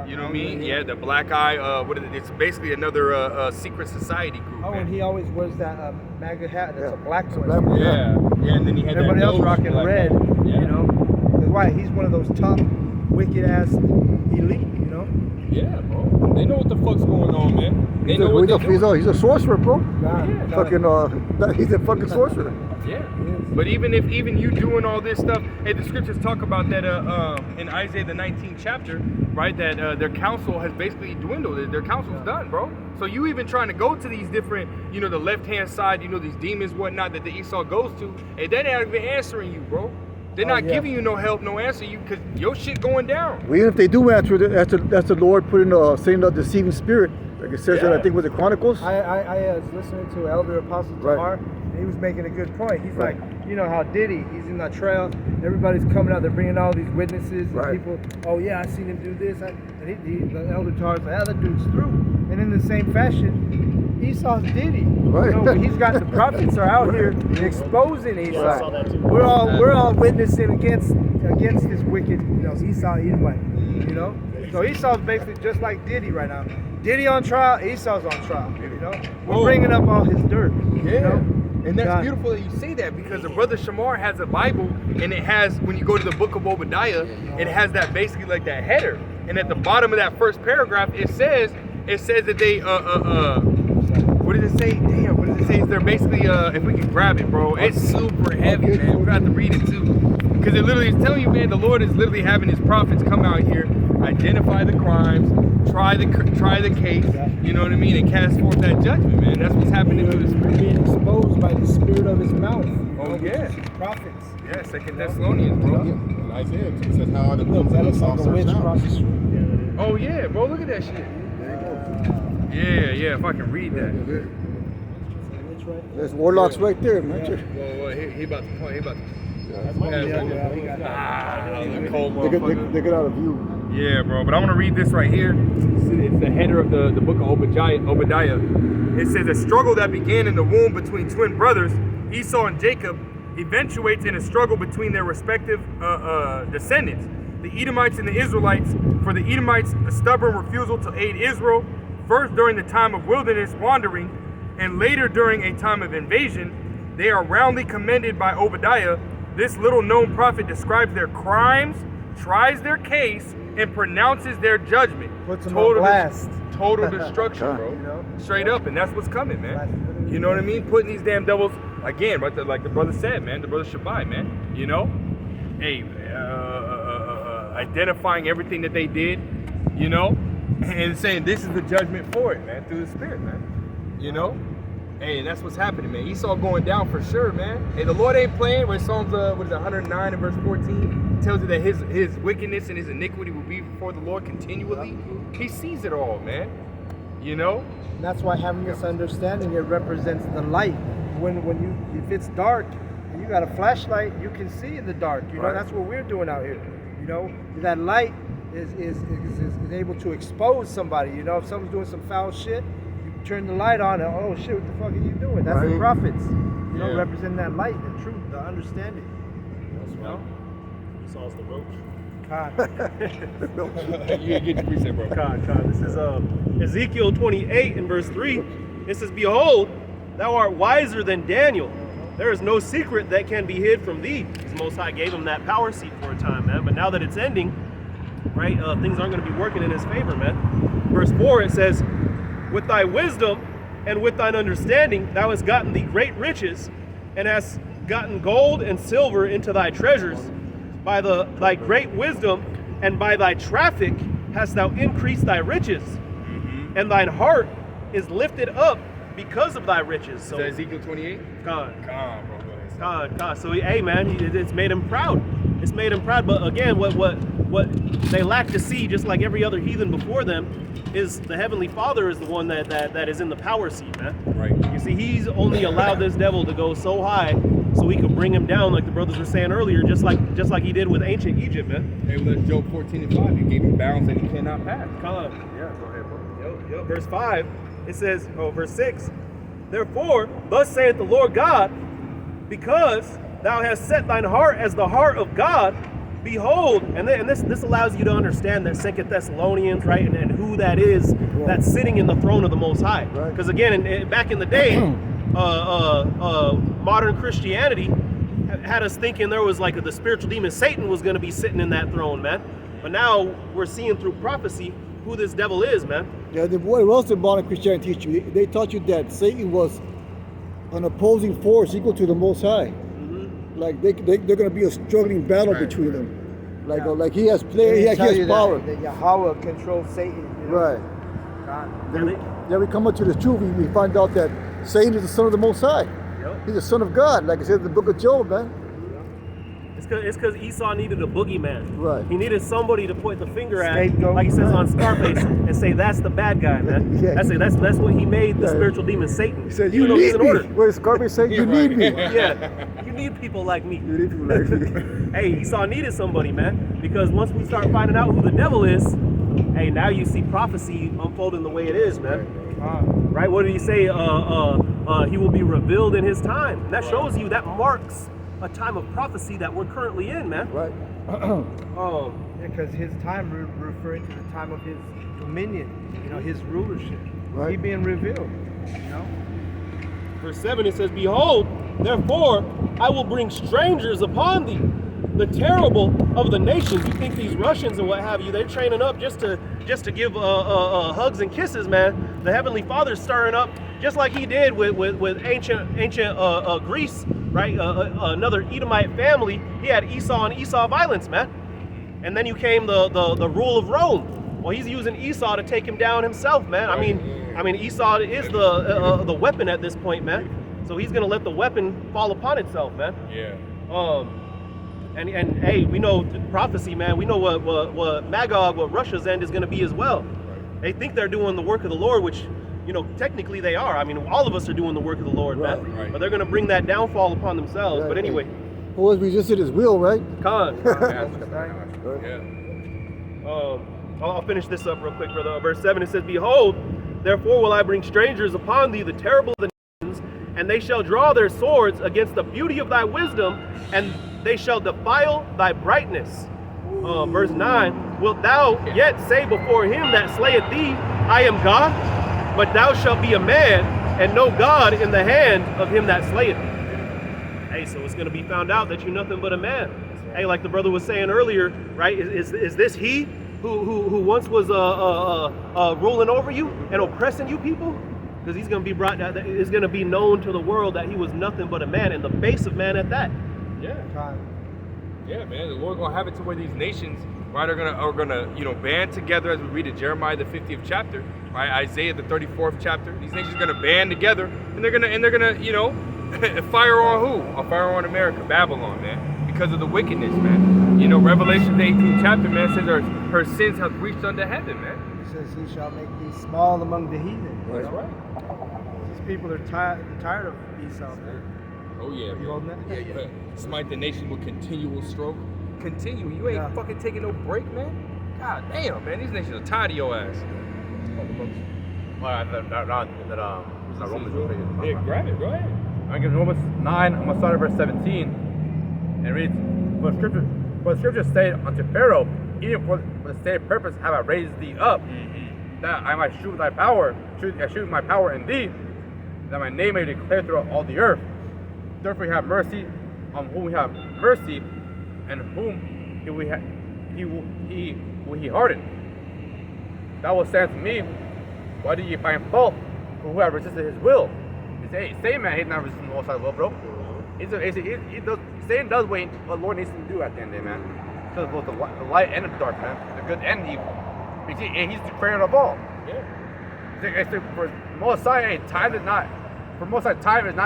You know what I mean? Yeah, the black eye. What is it? It's basically another secret society group. Oh, man. and he always wears that MAGA hat. That's a black one. black one. Yeah, and then he had Everybody that else nose rocking black red, one. Yeah. you know. That's why he's one of those top wicked ass elite, you know. Yeah, bro. They know what the fuck's going on, man. They know what they're doing. He's a sorcerer, bro. God, Fucking he's a fucking sorcerer. Yeah. He is. But even you doing all this stuff, hey, the scriptures talk about that in Isaiah the 19th chapter, right? That their counsel has basically dwindled. Their counsel's done, bro. So you even trying to go to these different, you know, the left-hand side, you know, these demons, whatnot, that the Esau goes to, and they're not even answering you, bro. They're not giving you no help, no answer, you, because your shit going down. Well, even if they do answer, that's the Lord putting saying the deceiving spirit. Like it says that, I think, with the Chronicles. I was listening to Elder Apostle Tamar, and he was making a good point. He's like, you know how Diddy, he's in that trail, everybody's coming out, they're bringing all these witnesses, and people, oh yeah, I seen him do this, and the Elder Tamar's like, that dude's through. And in the same fashion, Esau's Diddy. Right. You know, but he's got the prophets are out here exposing Esau. I saw that too. We're all witnessing against this wicked, you know, Esau Edomite. You know? So Esau's basically just like Diddy right now. Diddy on trial, Esau's on trial. You know? We're bringing up all his dirt. Yeah. You know? And that's beautiful that you say that, because the brother Shamar has a Bible, and it has, when you go to the book of Obadiah, it has that basically like that header. And at the bottom of that first paragraph, it says that they what does it say? Damn, what does it say? They're basically if we can grab it, bro. It's super heavy, man. We're gonna have to read it too. Because it literally is telling you, man, the Lord is literally having his prophets come out here, identify the crimes, try the case, you know what I mean, and cast forth that judgment, man. That's what's happening to the spirit. Being exposed by the spirit of his mouth. Oh yeah. Prophets. Yeah, 2 Thessalonians, bro. In Isaiah it says how the Look, that looks like a witch out. across the street. Oh yeah, bro, look at that shit. Yeah, if I can read that. There's warlocks right there, man. Well, he about to point, he about to. They Cold motherfucker. get out of view. Yeah, bro, but I'm gonna read this right here. It's the header of the book of Obadiah. It says, a struggle that began in the womb between twin brothers, Esau and Jacob, eventuates in a struggle between their respective descendants, the Edomites and the Israelites. For the Edomites, a stubborn refusal to aid Israel, first during the time of wilderness wandering, and later during a time of invasion, they are roundly commended by Obadiah. This little-known prophet describes their crimes, tries their case, and pronounces their judgment. Puts them on blast. Total destruction, bro. You know? Straight up, and that's what's coming, man. You know what I mean? Putting these damn devils, again, right there, like the brother said, man, the brother Shabbai, man. You know? Hey, identifying everything that they did, you know? And saying this is the judgment for it, man, through the Spirit, man. You know? Hey, and that's what's happening, man. Esau going down for sure, man. Hey, the Lord ain't playing. Where Psalms 109 and verse 14 tells you that his wickedness and his iniquity will be before the Lord continually. He sees it all, man. You know? And that's why having this understanding, it represents the light. If it's dark and you got a flashlight, you can see in the dark. You know, that's what we're doing out here. You know, that light is able to expose somebody. You know, if someone's doing some foul shit, you turn the light on and, oh shit, what the fuck are you doing? That's the prophets. You know, representing that light, the truth, the understanding. That's You know? Esau's the roach. You get your precept, bro. This is Ezekiel 28 and verse 3. It says, behold, thou art wiser than Daniel. There is no secret that can be hid from thee. Because the Most High gave him that power seat for a time, man. But now that it's ending, right, things aren't going to be working in his favor, man. Verse 4, it says, with thy wisdom and with thine understanding, thou hast gotten thee great riches, and hast gotten gold and silver into thy treasures. By thy great wisdom and by thy traffic hast thou increased thy riches, and thine heart is lifted up because of thy riches. So is that Ezekiel 28? God. Come on, bro. Go ahead. God. So hey, man, it's made him proud. It's made him proud. But again, what they lack to see, just like every other heathen before them, is the Heavenly Father is the one that is in the power seat, man. Right. You see, he's only allowed this devil to go so high so he could bring him down, like the brothers were saying earlier, just like he did with ancient Egypt, man. Hey, well, that's Job 14 and 5. He gave him bounds that he cannot pass. Yeah, go ahead, bro. Yo. Verse 5, it says, verse 6, therefore, thus saith the Lord God, because thou hast set thine heart as the heart of God, behold, and this allows you to understand that 2 Thessalonians, right, and who that is that's sitting in the throne of the Most High. Because again, back in the day, modern Christianity had us thinking there was like the spiritual demon Satan was going to be sitting in that throne, man. But now we're seeing through prophecy who this devil is, man. Yeah, what else did modern Christianity teach you? They taught you that Satan was an opposing force equal to the Most High. like they're gonna be a struggling battle between them. Like he has play, he has power. That Yahweh controls Satan. You know? Right. God. Then we come up to the truth. We find out that Satan is the son of the Most High. Yep. He's the son of God, like it says in the book of Job, man. It's because Esau needed a boogeyman. Right. He needed somebody to point the finger at, Scapegoat. like he says on Scarface, and say that's the bad guy, man. Yeah. That's what he made the Yeah. spiritual demon Satan. He said, Even "You though he's need an me." order. What Scarface saying? You need me. Yeah, you need people like me. You need people like me. Hey, Esau needed somebody, man, because once we start finding out who the devil is, hey, now you see prophecy unfolding the way it is, man. Right? What did he say? He will be revealed in his time. And that shows you, that marks a time of prophecy that we're currently in, man. Right. Because his time referring to the time of his dominion, you know, his rulership. Right. He being revealed, you know. Verse 7, it says, "Behold, therefore I will bring strangers upon thee, the terrible of the nations." You think these Russians and what have you, they're training up just to give hugs and kisses, man. The Heavenly Father's stirring up, just like he did with ancient Greece, right? Another Edomite family. He had Esau and Esau violence, man. And then you came the rule of Rome. Well, he's using Esau to take him down himself, man. I mean, Esau is the weapon at this point, man. So he's gonna let the weapon fall upon itself, man. Yeah. And hey, we know prophecy, man. We know what Magog, what Russia's end is gonna be as well. Right. They think they're doing the work of the Lord, which, you know, technically they are. I mean, all of us are doing the work of the Lord, man. Right. But they're gonna bring that downfall upon themselves. Right. But anyway, Who has resisted his will, right? Khan. Yeah. I'll finish this up real quick, brother. Verse 7, it says, "Behold, therefore will I bring strangers upon thee, the terrible of the nations, and they shall draw their swords against the beauty of thy wisdom, and they shall defile thy brightness." Verse 9, "Wilt thou yet say before him that slayeth thee, I am God? But thou shalt be a man, and no God in the hand of him that slayeth thee." Hey, so it's going to be found out that you're nothing but a man. Hey, like the brother was saying earlier, right? Is this he who once was ruling over you and oppressing you people? Because he's going to be brought down. It's going to be known to the world that he was nothing but a man, and the base of man at that. Yeah. Yeah, man. The Lord's gonna have it to where these nations, right, are gonna band together, as we read in Jeremiah the 50th chapter, right, Isaiah the 34th chapter. These nations are gonna band together, and they're gonna fire on who? Fire on America, Babylon, man, because of the wickedness, man. You know, Revelation the 18th chapter, man, says her sins have reached unto heaven, man. He says he shall make thee small among the heathen. Right. That's right. These people are tired of Esau, man. Oh yeah, You holding that? Yeah. Smite the nation with continual stroke. Continue. You ain't Yeah. fucking taking no break, man. God damn, man. These nations are tired of your ass. Romans. Yeah, grab it. Go ahead. I'm going to Romans 9. I'm going to start at verse 17. And it reads, For the scriptures say unto Pharaoh, even for the same purpose have I raised thee up, that I might shew thy power, shew my power in thee, that my name may be declared throughout all the earth. Therefore he have mercy on whom we have mercy, and whom he will he harden. Thou wilt say unto me, why do ye find fault for who have resisted his will? He say, same man, he's not resisting the Most High's will, bro. Satan does what the Lord needs him to do at the end of the day, man. Because both the light and the dark, man, the good and the evil. And he's the creator of all. Yeah. For Most High, time is not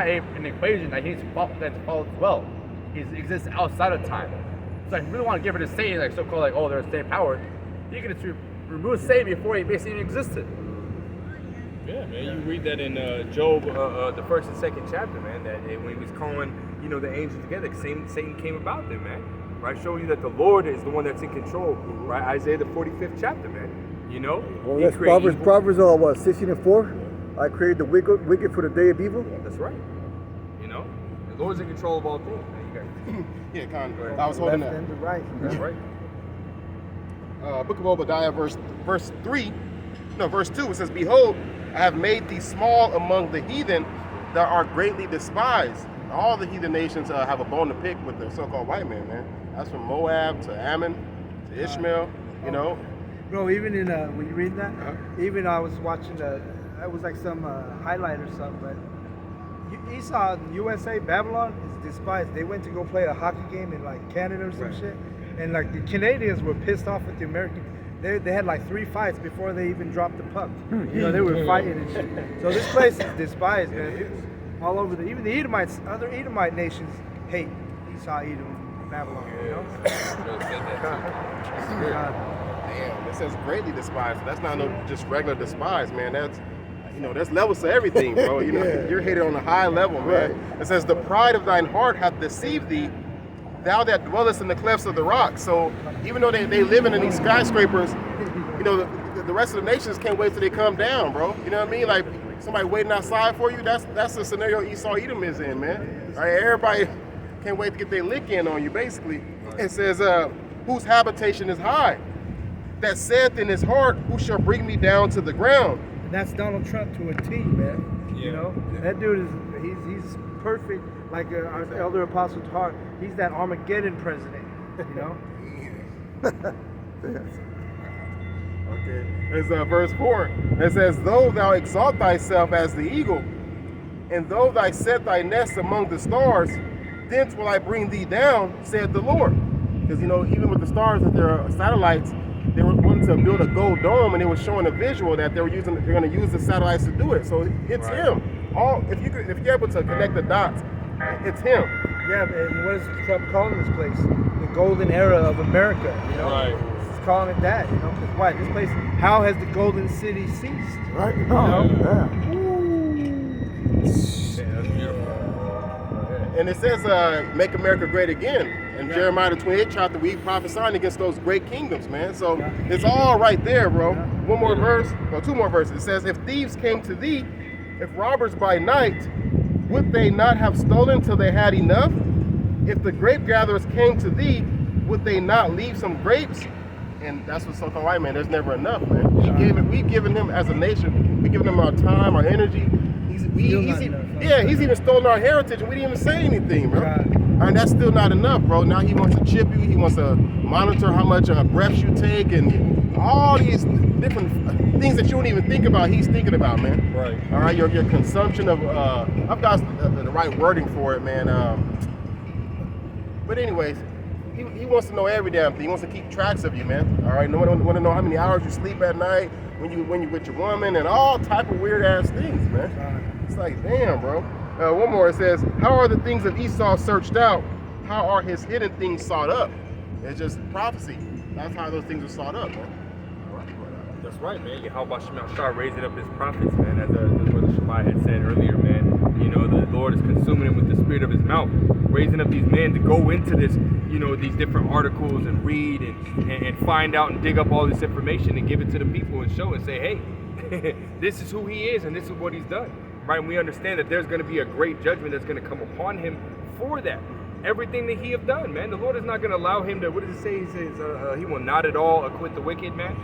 an equation that he needs to follow as well. He exists outside of time. So I really want to give it to Satan, like so-called, like, oh, there's Satan power. You can just remove Satan before he basically even existed. Yeah, man. You read that in Job, the 1st and 2nd chapter, man. That when he was calling, the angels together, Satan came about them, man. Right, showing you that the Lord is the one that's in control. Right, Isaiah the 45th chapter, man. Well, that's Proverbs 16 and 4. I created the wicked for the day of evil. That's right. The Lord's in control of all things, man. You guys. Yeah, kind of. I was holding Left that. and the right. That's right. Book of Obadiah, verse 2, it says, Behold, I have made thee small among the heathen that are greatly despised. All the heathen nations have a bone to pick with the so-called white man. That's from Moab to Ammon to Ishmael, Bro, even in when you read that, even I was watching it was like some highlight or something, but Esau, USA, Babylon is despised. They went to go play a hockey game in like Canada or some shit, and like the Canadians were pissed off with the Americans. They had like 3 fights before they even dropped the puck. You know, they were fighting and shit. So this place is despised, man. It's all over even the Edomites, other Edomite nations hate Esau, Edom, Babylon. You know. Damn, it says greatly despised. That's not no just regular despise, man. That's there's levels to everything, bro. You know, you're hated on a high level, man. It says the pride of thine heart hath deceived thee, thou that dwellest in the clefts of the rock. So even though they living in these skyscrapers, the rest of the nations can't wait till they come down, bro. You know what I mean? Like somebody waiting outside for you. That's the scenario Esau Edom is in, man. All right, everybody can't wait to get their lick in on you, basically. It says, whose habitation is high, that saith in his heart, who shall bring me down to the ground? And that's Donald Trump to a T, man. You know, that dude he's perfect. Like our elder apostle taught, he's that Armageddon president. You know. Okay. It's verse 4. It says, though thou exalt thyself as the eagle, and though thou set thy nest among the stars, thence will I bring thee down, saith the Lord. Because even with the stars, that there are satellites, they were wanting to build a gold dome, and it was showing a visual that they're going to use the satellites to do it. So it's him. If you're able to connect the dots, it's him. Yeah, and what is Trump calling this place? The golden era of America. You know, Right. He's calling it that. You know, because why? This place. How has the golden city ceased? Right? You know? That's beautiful. And it says, make America great again. In Jeremiah the 28th chapter, we prophesying against those great kingdoms, man. So it's all right there, bro. One more verse, or 2 more verses. It says, if thieves came to thee, if robbers by night, would they not have stolen till they had enough? If the grape gatherers came to thee, would they not leave some grapes? And that's what's so-called white man. There's never enough, man. We've given him as a nation, we've given him our time, our energy. He's even stolen our heritage, and we didn't even say anything, bro. And that's still not enough, bro. Now he wants to chip you. He wants to monitor how much breaths you take, and all these different things that you don't even think about. He's thinking about, man. Right. All right. Your consumption of I've got the right wording for it, man. But anyways, he wants to know every damn thing. He wants to keep tracks of you, man. All right. No one want to know how many hours you sleep at night, when you with your woman, and all type of weird ass things, man. It's like, damn, bro. One more, it says, how are the things of Esau searched out? How are his hidden things sought up? It's just prophecy. That's how those things are sought up, man. That's right, man. Yahweh Shemel Shah raising up his prophets, man, as Brother Shabbat had said earlier, man. The Lord is consuming him with the spirit of his mouth, raising up these men to go into this, these different articles and read and find out and dig up all this information and give it to the people and show and say, hey, this is who he is and this is what he's done. Right, and we understand that there's going to be a great judgment that's going to come upon him for that. Everything that he have done, man. The Lord is not going to allow him to, what does it say? He says, he will not at all acquit the wicked, man.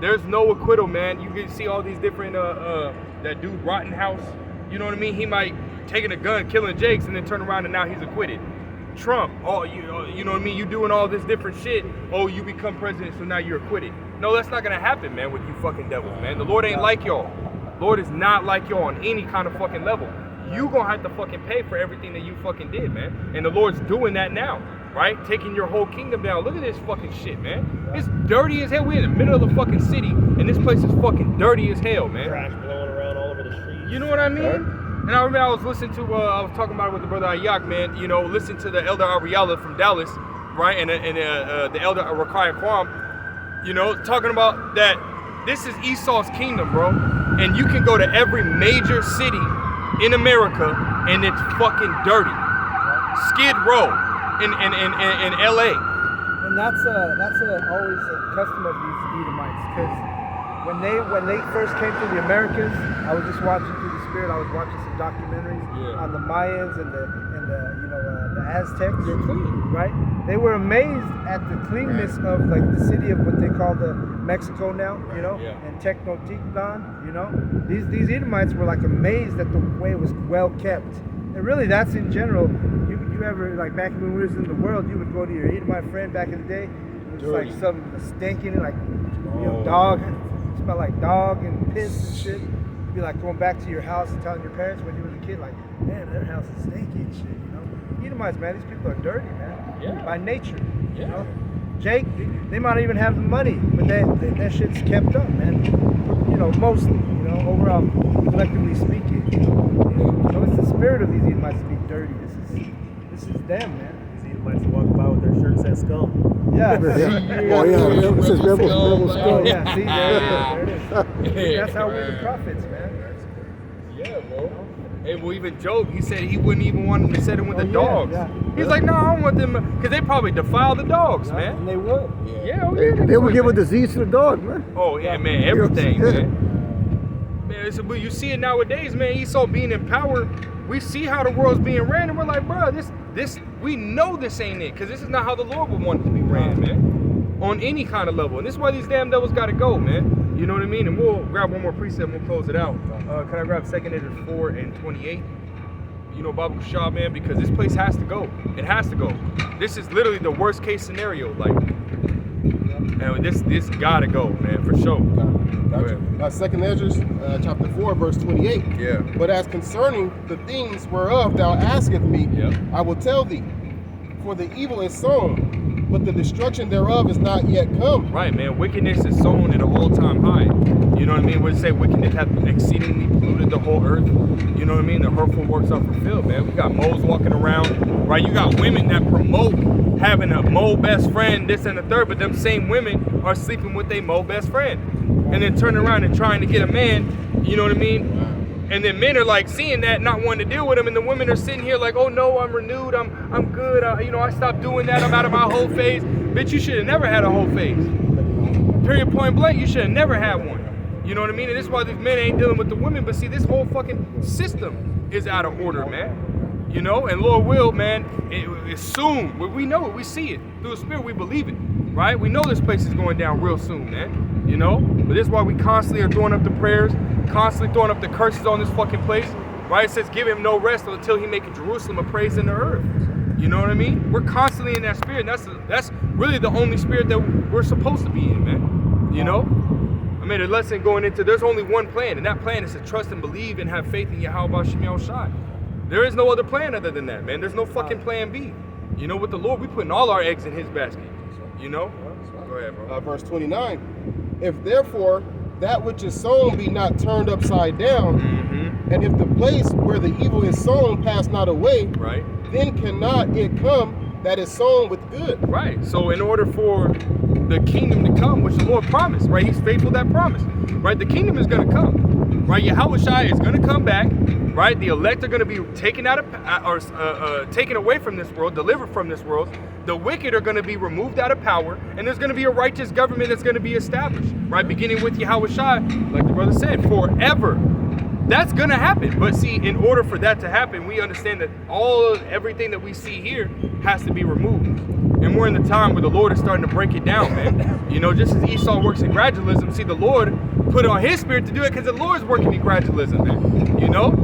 There's no acquittal, man. You can see all these different, that dude Rottenhouse, you know what I mean? He might taking a gun, killing Jakes, and then turn around and now he's acquitted. Trump, you know what I mean? You doing all this different shit. Oh, you become president, so now you're acquitted. No, that's not going to happen, man, with you fucking devils, man. The Lord ain't like y'all. Lord is not like y'all on any kind of fucking level. You gonna have to fucking pay for everything that you fucking did, man. And the Lord's doing that now, right? Taking your whole kingdom down. Look at this fucking shit, man. It's dirty as hell. We're in the middle of the fucking city, and this place is fucking dirty as hell, man. Trash blowing around all over the streets. You know what I mean? And I remember I was listening to, I was talking about it with the brother Ayak, man. Listen to the elder Ariella from Dallas, right? And the elder Rakaya Kwam, talking about that this is Esau's kingdom, bro. And you can go to every major city in America and it's fucking dirty. Skid Row in LA. And that's always a custom of these Edomites, because when they first came to the Americas, I was just watching through the spirit. I was watching some documentaries on the Mayans and the Aztecs. They're clean, right? They were amazed at the cleanness of like the city of what they call the Mexico now, and Tenochtitlan. These Edomites were like amazed at the way it was well kept. And really, that's in general. You ever, like back when we was in the world, you would go to your Edomite friend back in the day. It was like some stinking, like dog, smell like dog and piss and shit. You'd be like going back to your house and telling your parents when you was a kid, like, man, their house is stinky and shit, you know. Edomites, man, these people are dirty, man. Yeah. By nature. Yeah. You know? Jake, they might not even have the money, but that shit's kept up, man. You know, mostly, you know, overall, collectively speaking. So it's the spirit of these Edomites to be dirty. This is them, man. These Edomites walk by with their shirts that skull. Yeah. Oh yeah, this is rebel skull. Yeah, see, there it is. That's how we're the prophets, man. Yeah, bro. Hey, well, even Job, he said he wouldn't even want them to set him with the yeah, dogs. yeah. He's like, no, I don't want them, because they probably defile the dogs, man. And they would. Yeah, okay. They will give a disease to the dog, man. Oh, yeah, man, everything, Yeah. man. Man, but you see it nowadays, man. Esau being in power, we see how the world's being ran, and we're like, bro, this, we know this ain't it, because this is not how the Lord would want it to be ran, man. On any kind of level. And this is why these damn devils got to go, man. You know what I mean? And we'll grab one more precept and we'll close it out. Can I grab 2 Ezra 4 and 28? You know, Bible Shah, man, because this place has to go. It has to go. This is literally the worst case scenario. Like, and this gotta go, man, for sure. Gotcha. 2 Ezra chapter 4, verse 28. Yeah. But as concerning the things whereof thou askest me, Yeah. I will tell thee. For the evil is sown, but the destruction thereof is not yet come. Right, man. Wickedness is sown at an all-time high. You know what I mean? What it say? Wickedness hath exceedingly polluted the whole earth. You know what I mean? The hurtful works are fulfilled, man. We got moles walking around, right? You got women that promote having a mole best friend, this and the third, but them same women are sleeping with their mole best friend. And then turning around and trying to get a man, you know what I mean? And then men are like seeing that, not wanting to deal with them, and the women are sitting here like, oh no, I'm renewed, I'm good, you know, I stopped doing that, I'm out of my whole phase. Bitch, you should have never had a whole phase. Period, point blank, you should have never had one. You know what I mean? And this is why these men ain't dealing with the women, but see, this whole fucking system is out of order, man. You know, and Lord will, man, it's soon. We know it, we see it. Through the Spirit, we believe it, right? We know this place is going down real soon, man. You know? But this is why we constantly are throwing up the prayers, constantly throwing up the curses on this fucking place, right? It says, give him no rest until he make Jerusalem a praise in the earth. You know what I mean? We're constantly in that spirit. And that's really the only spirit that we're supposed to be in, man. You know? I mean, the lesson going into, there's only one plan, and that plan is to trust and believe and have faith in Yahweh Shem Yahushai. There is no other plan other than that, man. There's no fucking plan B. You know, with the Lord, we putting all our eggs in his basket. You know? Go ahead, bro. Verse 29. If therefore that which is sown be not turned upside down, and if the place where the evil is sown pass not away, right, then cannot it come that is sown with good. Right. So in order for the kingdom to come, which the Lord promised, right? He's faithful to that promise, right? The kingdom is going to come, right? Yahushua is going to come back, right? The elect are going to be taken out of, taken away from this world, delivered from this world. The wicked are going to be removed out of power, and there's going to be a righteous government that's going to be established, right? Beginning with Yahushua, like the brother said, forever. That's going to happen. But see, in order for that to happen, we understand that everything that we see here has to be removed. And we're in the time where the Lord is starting to break it down, man. You know, just as Esau works in gradualism, see, the Lord put it on his spirit to do it because the Lord's working in gradualism, man. You know?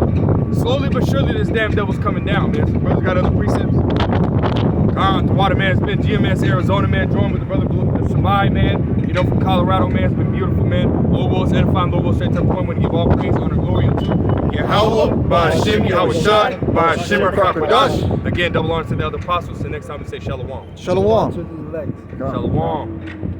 Slowly but surely, this damn devil's coming down, man. So brothers got other precepts. The water, man, it's been Gms Arizona, man, joined with the brother Shamai, man. You know, from Colorado, man, it's been beautiful, man. Lord will is edifying, Lord will straight to the point when to give all praise, honor, glory unto Yahweh, by Hashem, Yahushai, by Hashem, Rakadash. Again, double honor to the other apostles. So next time we say Shalom. Shalom. To the elect. Shalom.